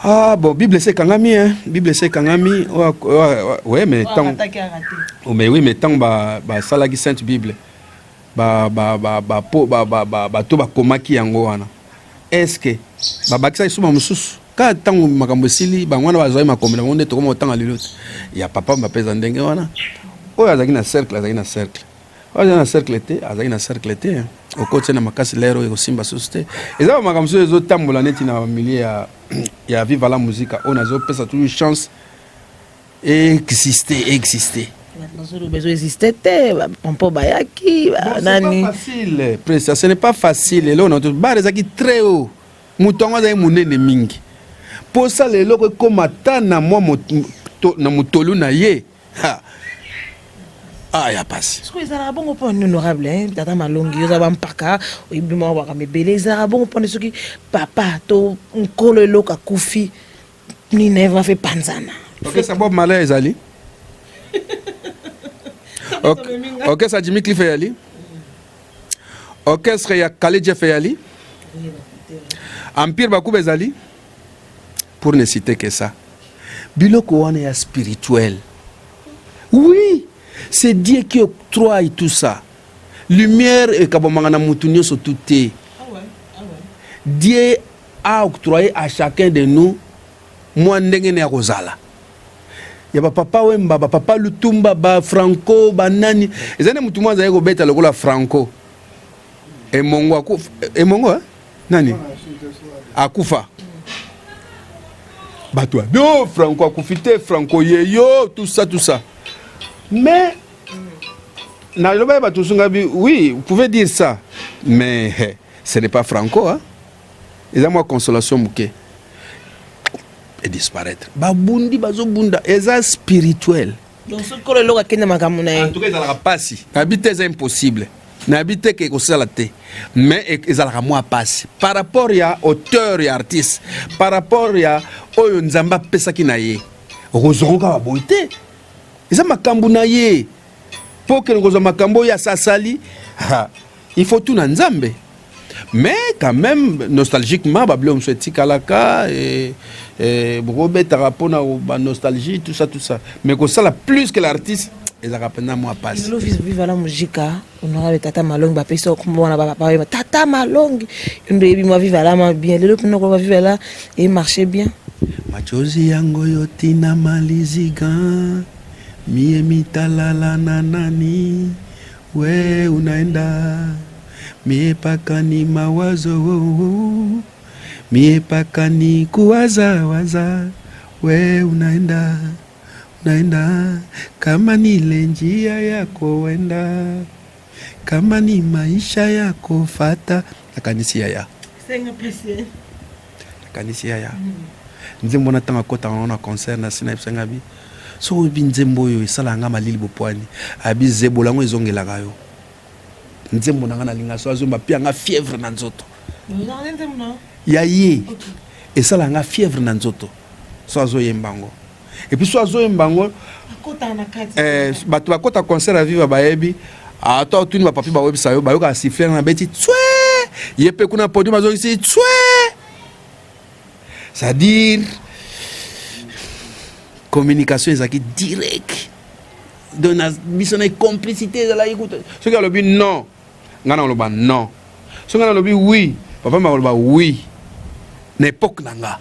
Ah bon, Bible c'est kangami hein, Bible c'est kangami. Ouais mais tant mais oui mais tant ba salagi sainte Bible. Ba to ba komaki yango wana. Est-ce que ba bakisa isuma mususu ka tango makambo sili ba mwana bazoi makomela monde to comme tanga lilot. Ya papa m'appelle ndenge wana. Oyo azaki na cercle oyo na cercle te azaki na cercle te okoti na makasi lero ekosimba société eza makambo so ezotambola neti na milieu ya viva la musique on azopesa toujours chance exister pompo bayaki nani facile presque ce n'est pas facile lelo na to bar ezaki très haut mutongo za munene mingi posa lelo ko komata na moi na mutolu na ye ha ah ya passe ce que ezala bongo po honorable hein tata malongi yo za bampaka oyibima wa kamebele ezala bongo po soki papa to nkolo eloka kufi ni neva fait panzana OK ça Bob Marley ezali OK ça Jimmy Cliff yali OK ça ya Khaled Jeff yali Empire Bakou bezali pour ne citer que ça biloko wana ya spirituel oui. C'est Dieu qui octroie tout ça. Lumière et kabomangana mutunyo so touté. Dieu a octroyé à chacun de nous moi ndenge ne kozala. Ya ba papa Wemba, ba papa Lutumba, ba Franco, ba nani. Ezane mutu mwa zaye ko beta lokola Franco. E Mongo akufa. E Mongo hein? Nani? Akufa. Batwa. Yo Franco akufite, Franco yeyo, tout ça. Mais, oui, vous pouvez dire ça, mais ce n'est pas Franco. Hein? Ils ont moi consolation mouké. Et disparaître. Babundi, bazobunda, ils spirituel. Donc, ce que le loga kende makamuna. En tout cas, ils n'ont pas si. Habiter, c'est impossible. n'habite que kosala te mais ezalaka mwa passe par rapport ya auteur ya artiste par rapport ya oyo nzamba pesaki na ye ozonga ba boite eza makambo na ye po que ngozo makambo ya sasali il faut tout na nzambe mais quand même nostalgiquement bablo msweti kalaka et Robert rapona ba nostalgie tout ça mais que ça la plus que l'artiste ezaka pena moi passe le viva la musique on aura tata malongi ba peso ko bona ba papa tata malongi ndebi moi viva la bien le ko va vivre là et marcher bien machozi yango yotina maliziga mie mitalala na nani we unaenda mie pakani mawazo mie pakani kuwaza waza we unaenda kama ni njia yako wenda kama ni maisha yako fata akanisia ya senga pisi akanisia ya nzembo na tanga kota na concert na sina senga bi so bi nzembo yo esala nga malili bopwani abi zebola ngo ezongela kayo nzembo na nga na linga so azomba pia nga fièvre na nzoto ya ye esala nga fièvre na nzoto so azoyembango et puis so azoyembango bato bakota concert à vivre bayebi ata tuni bapapi bawebisa yo bayoka siffler na beti tswe ye pe kuna podium azongisi tswe c'est-à-dire communication ezaki direct donc na biso na complicité ezala écoute ce qui a le but non ngana loba non ce ngana lobi oui papa m'a loba oui n'époque nanga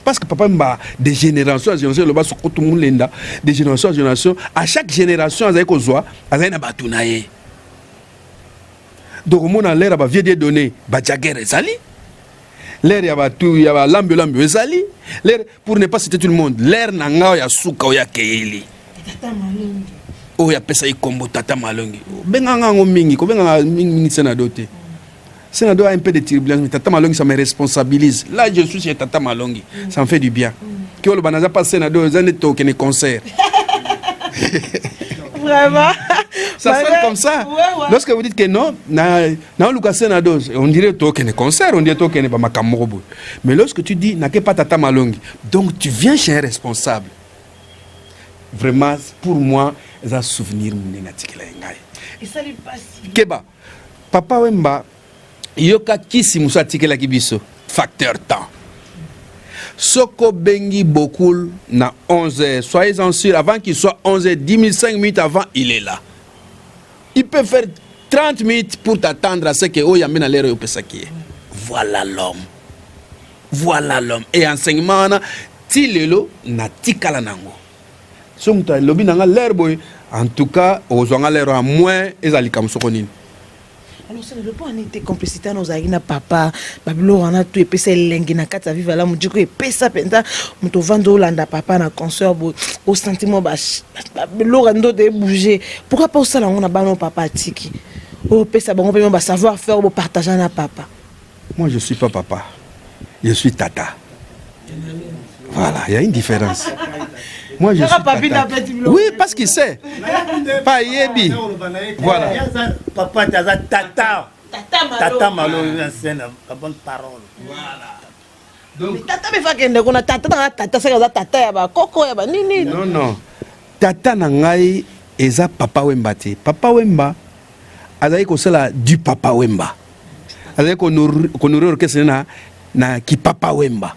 parce que papa m'a de génération à génération loba soko tout monde lenda de génération à génération à chaque génération azali kozwa azali na batu na ye donc mon en l'air ba vieux des données ba Jagger ezali l'air ya batu ya ba lambio ezali l'air pour ne pas citer tout le monde l'air nanga ya suka ya keeli tata malongi o ya pesa ikombo tata malongi benganga ngo mingi ko benganga mingi senado te senado a un peu de turbulence mais tata malongi ça me responsabilise là je suis chez tata malongi ça me fait du bien que le banaza pas senado zane to kene concert vraiment ça sonne comme ça ouais. Lorsque vous dites que non na Lucas senado on dirait to kene concert on dirait to kene ba makamorobo mais lorsque tu dis na ke pas tata malongi donc tu viens chez un responsable vraiment pour moi ça souvenir négatif là ngai et ça lui passe keba papa wemba yoka kisi musa tikela kibiso facteur temps soko bengi beaucoup na 11h soyez-en sûr avant qu'il soit 11h 10 5 minutes avant il est là il peut faire 30 minutes pour t'attendre à ce que oh yamena lero yo pesaki voilà l'homme et enseignement na tilelo na tikala nango so muta lobi nanga lerboy en tout cas ozonga lero à moins ezali kam sokonini alors ça ne veut pas en être complicité nos aïna papa babilo on a tout et pesa lengi na kata viva la mujiko et pesa penta muto vando landa papa na concert au sentiment babilo rando de bouger pourquoi pas ça là on a bano papa tiki au pesa bango pe ba savoir faire au partager na papa moi je suis pas papa je suis tata voilà il y a une différence. Moi je suis tata. Oui, parce qu'il sait. Pas Yebi. Voilà. Papa taza tata. Tata malo na scène la bonne parole. Voilà. Donc tata me fa kende kona tata seka tata ya ba koko ya ba nini. Non. Tata na ngai eza papa wemba te. Papa wemba azali ko sala du papa wemba. Azali ko nourrir orchestre na ki papa wemba.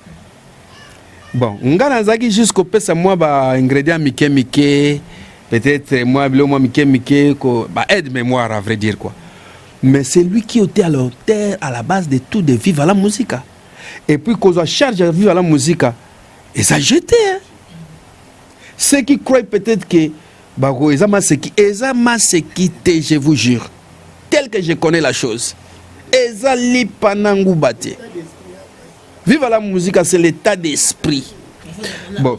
Bon, ngana zaki jusqu'au pesa moi ba ingrédients mike peut-être moi mike ko ba aide mémoire à vrai dire quoi. Mais c'est lui qui était à l'auteur à la base de tout de Viva la Musica. Et puis qu'on a charge à Viva la Musica et ça jeté hein. Ceux qui croient peut-être que bah ezama sekite je vous jure tel que je connais la chose. Ezali panangu bate. Viva la musique, c'est l'état d'esprit. Bon.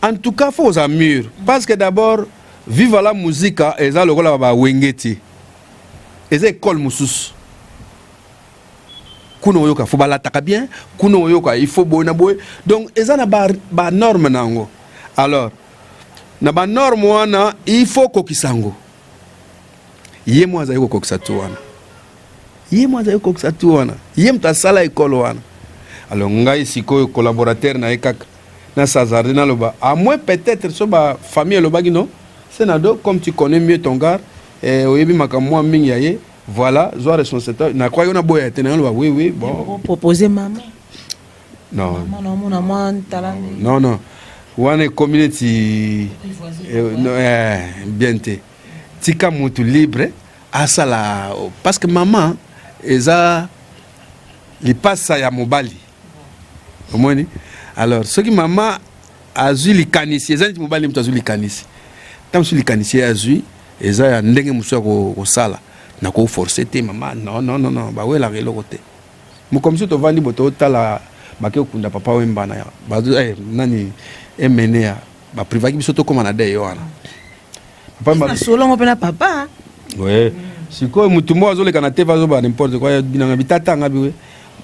En tout cas, il faut aux mûrs. Parce que d'abord, viva la musique, et ça, le rôle de Wengeti. Et ça, école Moussous. Kuno yoka, faut balataka bien. Kuno yoka, il faut boy na boy. Donc, et ça, na ba norme nango. Alors, na ba norme wana, il faut kokisango. ye mo azali kokokisa tu wana ye mo azali kokokisa tu wana ye moto asala ekolo wana. Alors ngai sikoyo collaborateur na ye kaka na Sazarde naloba à moins peut-être so ba famille lobaki non Senado comme tu connais mieux ton gars oyebi makamwa mingi ya ye voilà zo responsabilité na croyons na boya te na loba oui bon proposer maman non non non wana community bien te tika mutu libre asala parce que maman eza li passa ya mobali omoni. Alors ce qui maman azui likanisi ezali mobali mtu azui likanisi tam su likanisi azui eza ya ndenge musu ko sala na ko forcer te maman non ba wela relo kote mu comme si to vandi boto tala bake okunda papa wemba na ba nani emenea ba privaki biso to komana de yo wana papa mba solongo pena papa ouais siko mutu mo azoleka na te vazo ba n'importe quoi binanga bitata ngabi we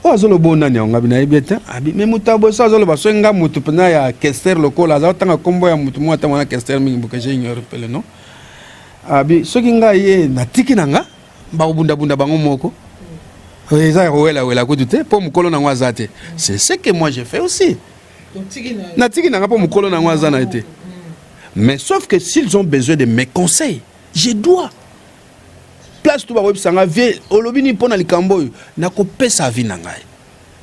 o azolo bona nya ngabi na ebeta abi me mutu abo so azolo ba so nga mutu pena ya kester lokola aza tanga kombo ya mutu mo atanga na kester mingi buka je ignore pele non abi soki nga ye na tiki nanga ba bunda bango moko eza wela ko dute po mukolo na ngwa zate c'est ce que moi j'ai fait aussi na tiki nanga po mukolo na ngwa zana été. Mais sauf que s'ils ont besoin de mes conseils, je dois. Place tout ba web sanga vie olobini pona likambo na ko pesa vie na ngai.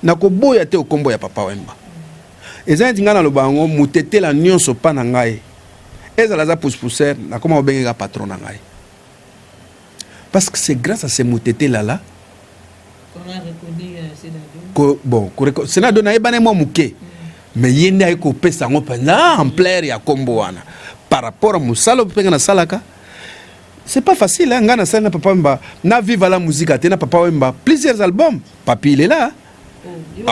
Na ko boya te okombo ya papa wemba. Eza ndinga na lobango mutete la nyonso pa na ngai. Eza la za pousse-pousser na koma obenga patron na ngai. Parce que c'est grâce à ces mutete là qu'on a reconnu Senado. Bon, Senado na ebane mo muke. Mais yende ay ko pesa ngo pena ampleur ya kombo wana par rapport à musalo penga na salaka c'est pas facile hein ngana sana papa mba na viva la musique atena papa mba plusieurs albums papi il est là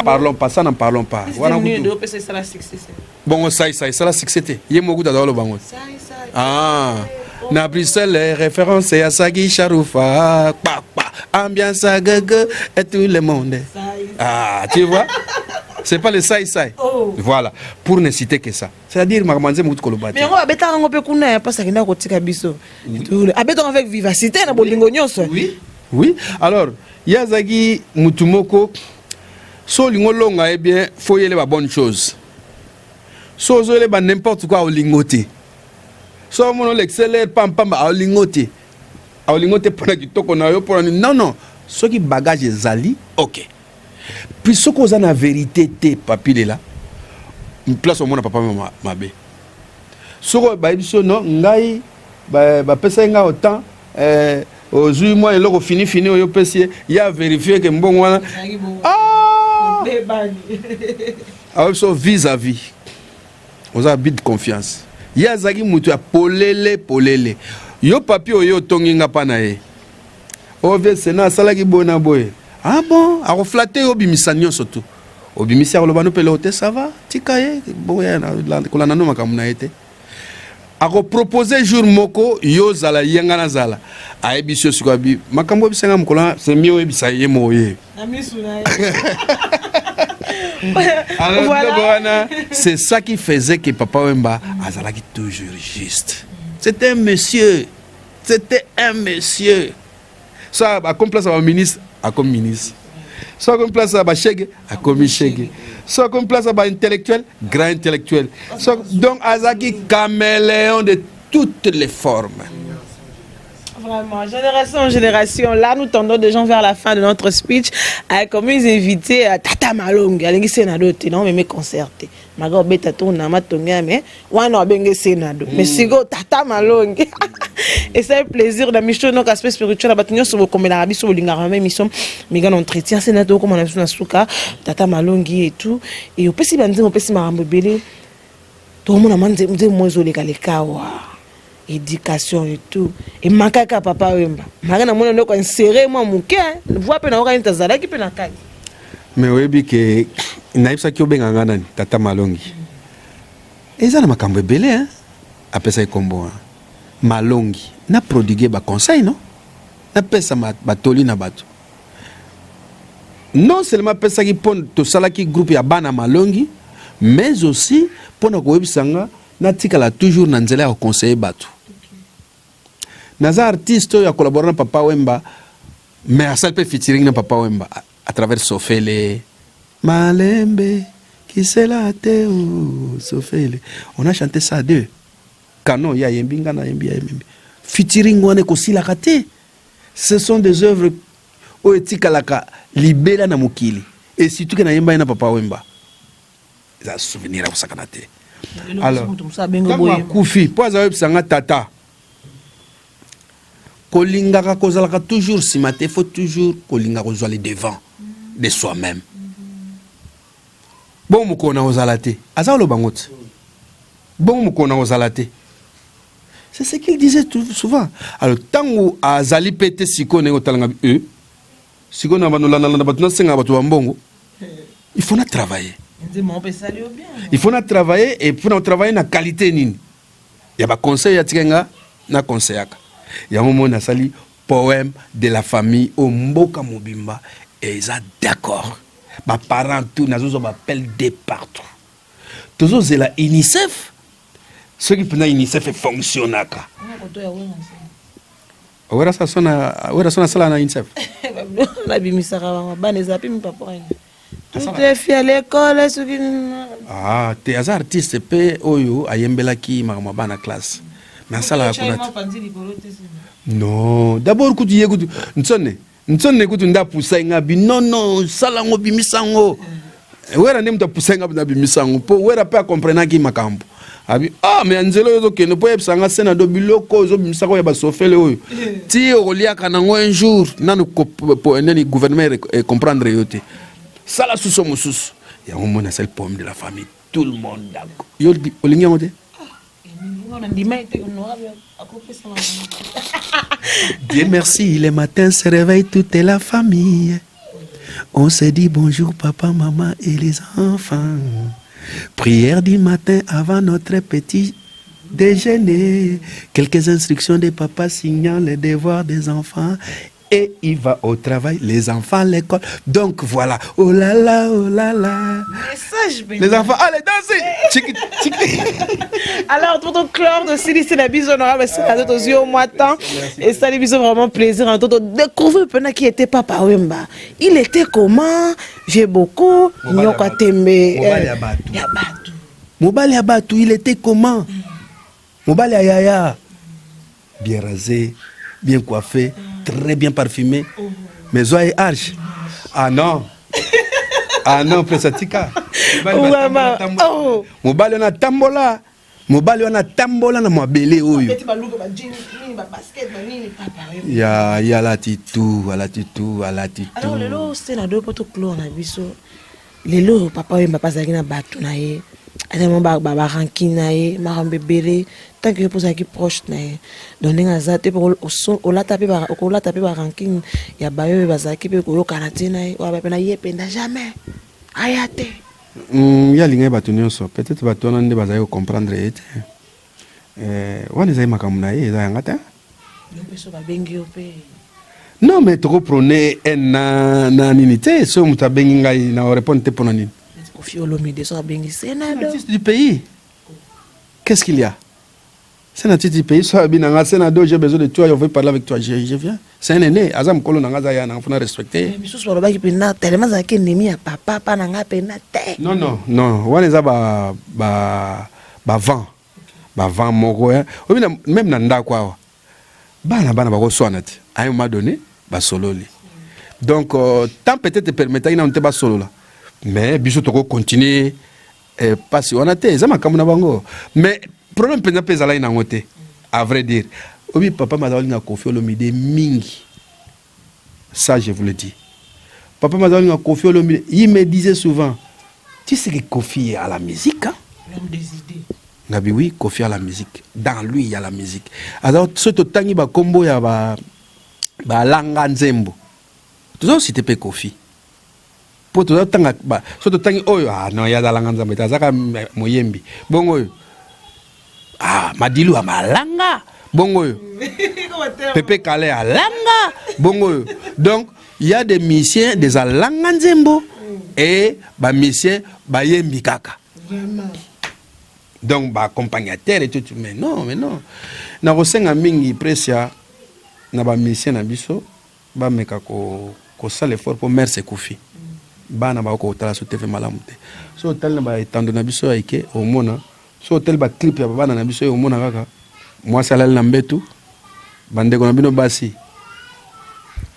parlons pas ça n'en parlons pas voilà bon ça la succès yé moku da lo bango na Bruxelles référence à Sagi Charoufa ambiance gaga et tout le monde tu vois. C'est pas le saï. Voilà, pour ne citer que ça. C'est-à-dire Marmanze Mout Kolobati. Mais on va bêta un peu kuna parce qu'il n'a kotika biso. Abéton avec vivacité na bolingo nyonso. Oui. Alors, Yazagi Mutumoko so lingo longa eh bien, faut y aller la bonne chose. So zo le ba n'importe quoi au lingoté. So mon l'exceller pam au lingoté. Au lingoté pour la kitoko na yo pour non. Ce qui bagage zali, OK. Puis ce qu'on a la vérité te papi là une place au monde papa mabe ce qu'on ba biso non ngai ba pesa nga autant aujourd'hui moi eloko fini oyo pesi ya vérifier que mbongo wana also vis-à-vis on a bid confiance ya zaki mutu ya polele yo papi oyo tonginga pa na ye o ve sena sala ki bona boye. Ah bon, a reflaté obimisa nyonso tout. Obimisa olobano pelote ça va, tikaye boya na kolana no makamuna été. A proposer jour moko yo zala yenga na zala. A ebisio sikobi makambo bisenga mukola c'est mieux ebisa ye moye. Na misuna. Alors voilà. C'est ça qui faisait que Papa Wemba azalaki toujours juste. C'était un monsieur. Ça a comme place à un ministre, a comme ministre. Ça comme place à un chèque, a comme chèque. Ça comme place à un intellectuel, grand intellectuel. Donc Azaki caméléon de toutes les formes. Vraiment, génération en génération. Là, nous tendons des gens vers la fin de notre speech avec comme ils invités à Tata Malongi, à Senado, non, mais concerté. Mago beta to na matonga mais wana benge Senado. Mais sigo Tata Malongi. Et c'est un plaisir de mission donc aspect spirituel à batunyo sur comme la rabbi sur lingara même mission méga entretien Senado comme on a vu na suka Tata Malongi et tout et au pesi banze au pesi marambo belé. Tout le monde a mandé moi zo lekaleka wa. Éducation et tout et makaka papa wemba makana mona ndoko insérer moi muke voix pe na oka intazala ki pe na kai mais webi ke naipsa ki obenga ngana ni Tata Malongi eza na makambo ebele hein apesa ikombo Malongi na prodiguer ba conseil non na pesa batoli na bato non seulement pesa ki pon to sala ki groupe ya bana Malongi mais aussi pona ko webisanga na tikala toujours na nzela ya conseiller bato naza artiste oyo akolabora na Papa Wemba mais asali mpe featuring na Papa Wemba à travers Sofele Malembe Kisela te Sofele. On a chanté ça à deux. Kano ya yembi nga na yembi ya yembi. Featuring wane kosila kate. Ce sont des œuvres oyo etikalaka libela na mokili. Et surtout que na yemba na Papa Wemba. Ça souvenir à kosakana te. Alors, Koufi, po azawe bisanga tata. Kolingaka kozalaka toujours simate, faut toujours kolinga kozwa les devants de soi-même. Bon mukona ozalate, azalo bangote. Bon mukona ozalate. C'est ce qu'il disait souvent. Alors tango azali pete sikone otalanga sikone abanolana na batuna senga batu bambongo. Il faut na travailler. Il faut travailler et pour travailler na qualité nini. Il y a ba conseil ya tikenga na conseillaka. Il y a un moment na sali poème de la famille au mboka mobimba et ils sont d'accord. Ba parents tout nazo m'appelle de partout. Toujours c'est la UNICEF. Ceux qui prennent UNICEF fonctionnaka. Ora sona sala na UNICEF. La bimisaka ba nezapi mi papa. Tout est fait à l'école, ce qui... Ah, t'es un artiste, pe oyo ayembela ki ma bana classe. Mais ça là non, d'abord kutu ye kutu ntsone kutu nda pusa nga bi non sala ngo bimisango. Wera nem ta pusa nga na bimisango po wera pa comprendre ki makambo. Abi mais anzelo yo ke no po yebsanga sena do biloko zo bimisako ya ba sofele oyo. Ti olia kana ngo un jour nanu po eneni gouvernement comprendre yote. Ça là sous son sous. Il y a un moment c'est le poème de la famille, tout le monde d'accord. Yo olingi ngote. Dieu merci, les matins se réveille toute la famille. On se dit bonjour papa, maman et les enfants. Prière du matin avant notre petit déjeuner. Quelques instructions de papa signant les devoirs des enfants. Et il va au travail, les enfants, l'école. Donc voilà, oh là là, oh là là. Message, les enfants, allez danser. Alors, pour ton clore de Sili, c'est la bise honorable, c'est la aux yeux au matin. Et ça, les bisous vraiment plaisir. En tout cas, découvrir pendant qui était Papa Wemba. Il était comment? J'ai beaucoup. Nyoka Tembe. Mobali Yabatou, il était comment? Mobali Yaya. Bien rasé, bien coiffé. Très bien parfumé, mais oreilles arches. Ah non, Presatika. Mobali na tambola, na mabele oyo. Ya la titou. Alors lelo c'est na deux poto clone na biso. Lelo papa Wemba pasaki na batu na ye. Adamo ba rankina ye, marambe bere. Tant que vous êtes proche, donc on a zaté pour on l'a tapé par ranking. Il y a bayo bazaki pe ko Canadien ou ba ye penda jamais. Ayate. Ya linga batunyo so peut-être batona nde bazayo comprendre ete. Wana zai makamuna ye za ngata. Mpeso ba bengi ope. Non mais trop prôner na ninité so mutabengi ngai na répondre te pour nini. Kofi Olomide so bengi sénateur du pays. Qu'est-ce qu'il y a? C'est un petit pays, soit bien Sénado, j'ai besoin de toi, je veux parler avec toi, je viens. C'est un aîné, Azam Kolo Nangaza, il faut respecter. Mais ce soit le qui peut tellement ça qu'il n'est mis à papa, pas n'anga penate. Non, on est à vent. Vent moko, même Nanda quoi. Bana reçoit à un moment donné, sololi. Donc, tant peut-être permettre, il n'a pas solo là. Mais, bisous, tu continuer, parce qu'on a été, ça m'a comme bango. Mais, problème peut-être là ina ngote à vrai dire obi papa mazali na Koffi Olomide mingi ça je vous le dis papa mazali na Koffi Olomide il me disait souvent tu sais que Koffi est à la musique hein? L'homme des idées ngabi oui Koffi à la musique dans lui il y a la musique alors ce totangi ba kombo ya ba langa nzembo toujours citer pe Koffi pour tout tanga ba ce totangi oyo ah non ya langa nzembo tazaka moyembi bongo Madilu Amalanga, bongo. Pepe Kale Alanga, bongo. Donc, il y a des musiciens des Alanga Nzembo et des musiciens Bayembi Kaka. Donc, accompagnateur et tout. Mais non. Na rosenga mingi presia na ba musicien na biso ba meka ko sala effort pour merci Kofi bana ba ko tala so TV malamu te so tel na ba etando na biso ayike omona so tel ba clip ya bana na biso omona kaka moi sala na mbetu bande ko na bino basi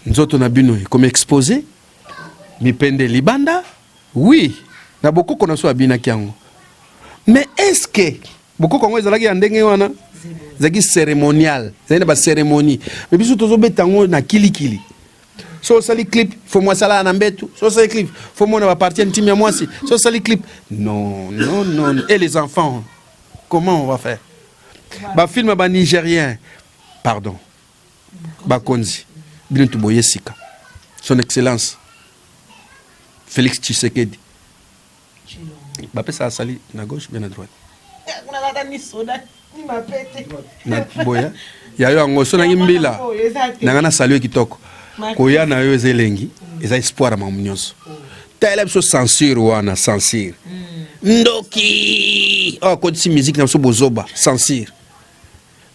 nzoto na bino comme exposé mi pende libanda oui na bokoko na so abina kiango mais est-ce que bokoko ngo ezalaki ya ndenge wana zaki cérémonial zaki na ba cérémonie mais biso tozo betango na kilikili so sali clip faut moi sala na mbetu so sali clip faut moi na ba partie intime ya mwasi so sali clip non et les enfants comment on va faire ba film ba nigérien pardon ba konzi bino tuboye sika son excellence Félix Tshisekedi ba pesa sali na gauche bien à droite na boya ya yo ngoso na ngimbila nangana saluer kitoko koya na yo ezelengi eza espoir ma mnyonso tele biso censure wana censure ndoki oh ko si musique na so bozoba censure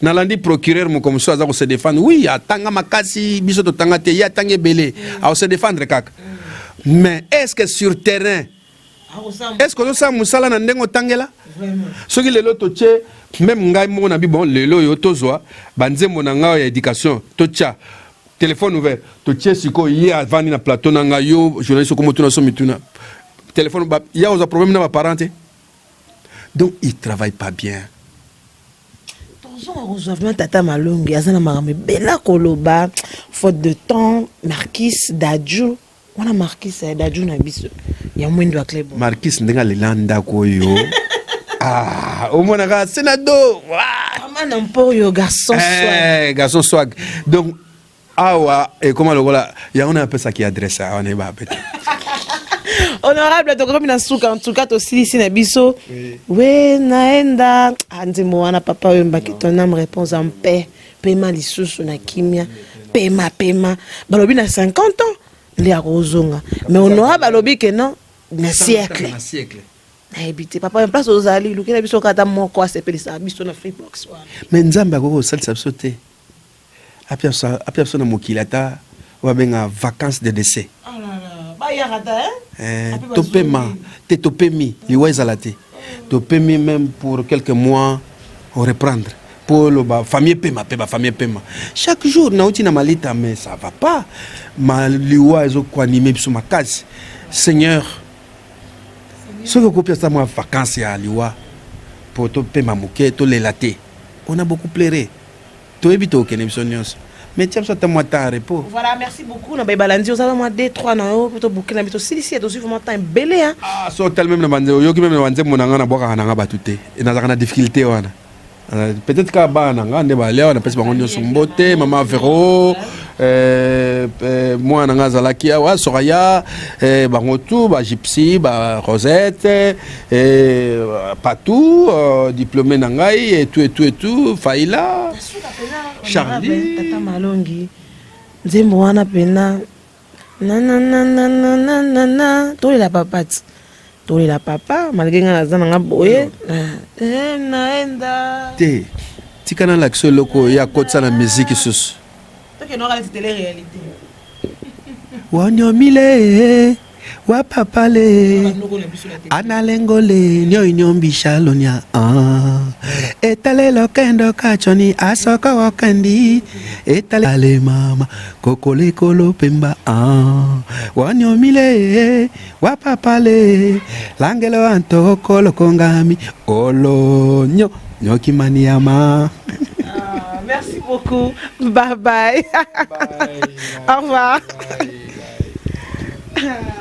nalandi procureur mo comme ça za ko se défendre oui atanga makasi biso to tanga te ya tanga belé a se défendre kaka mais est-ce que sur terrain est-ce que ça musala na ndengo tangela soki lelo to tche même ngai mo na bi bon lelo yo tozwa banzembo na nga ya éducation to tcha téléphone ouvert to tche siko yi avant na plateau na nga yo journaliste ko motuna so mituna téléphone ba ya oza problème na ba parents donc ils travaillent pas bien Rejoindre Tata Malongi azana marambe bela koloba faute de temps Marquis Dadju on a Marquis Dadju na biso ya mwindo wa club Marquis ndenga lelanda koyo ah au moins na senado comment on peut yo garçon swag garçon swag donc awa et comment le voilà ya on a un peu ça qui adresse à on est ba peut honorable to comme na suka en tout cas to ici na biso we naenda anzimo wana papa wemba ki ton âme réponse en paix paiement lisusu na kimia paiement balobi na 50 ans les arozonga mais honorable balobi que non na siècle na habité papa en place aux ali lukela biso kata moko asepelisa biso na freebox wana mais nzamba ko salisa biso te apia so na mokilata wa benga vacances de décès topema te topemi liwa ezala te topemi même pour quelques mois reprendre pour le famille pema chaque jour na uti na malita mais ça va pas ma liwa ezo ko animer biso makasi Seigneur soki okopia sa mwa vacances ya liwa pour topema moke to lelate on a beaucoup pleuré toyebi tokende biso nyonso mais tiens ça t'a tard repos voilà merci beaucoup na balandi osala moi 2-3 na yo to bouquet na bito si to vraiment temps belé hein ah so tel même na banze yo ki même na banze monanga na boka na nga batute et na zaka difficulté wana peut-être ka ba na nga nde ba leo na pesi bango nyonso mbote mama Vero moi na nga zalaki wa Soraya bango tout ba Gypsy ba Rosette Patou diplômé na ngai et tout Faila Charlie Tata Malongi nzembo wana pena na toli la papa malgré nga zana nga boye naenda te tikana l'action loko ya kotsa na musique sus to ke no ga tele réalité wanyomile wa papale analengole nyombishalonya etale lokendo kachoni asoko wakandi etale mama kokole kolo pemba wanyomile wa papale langelo antoko lokongami olonyo nyokimani yama. Merci beaucoup. Bye bye. Au revoir. Bye.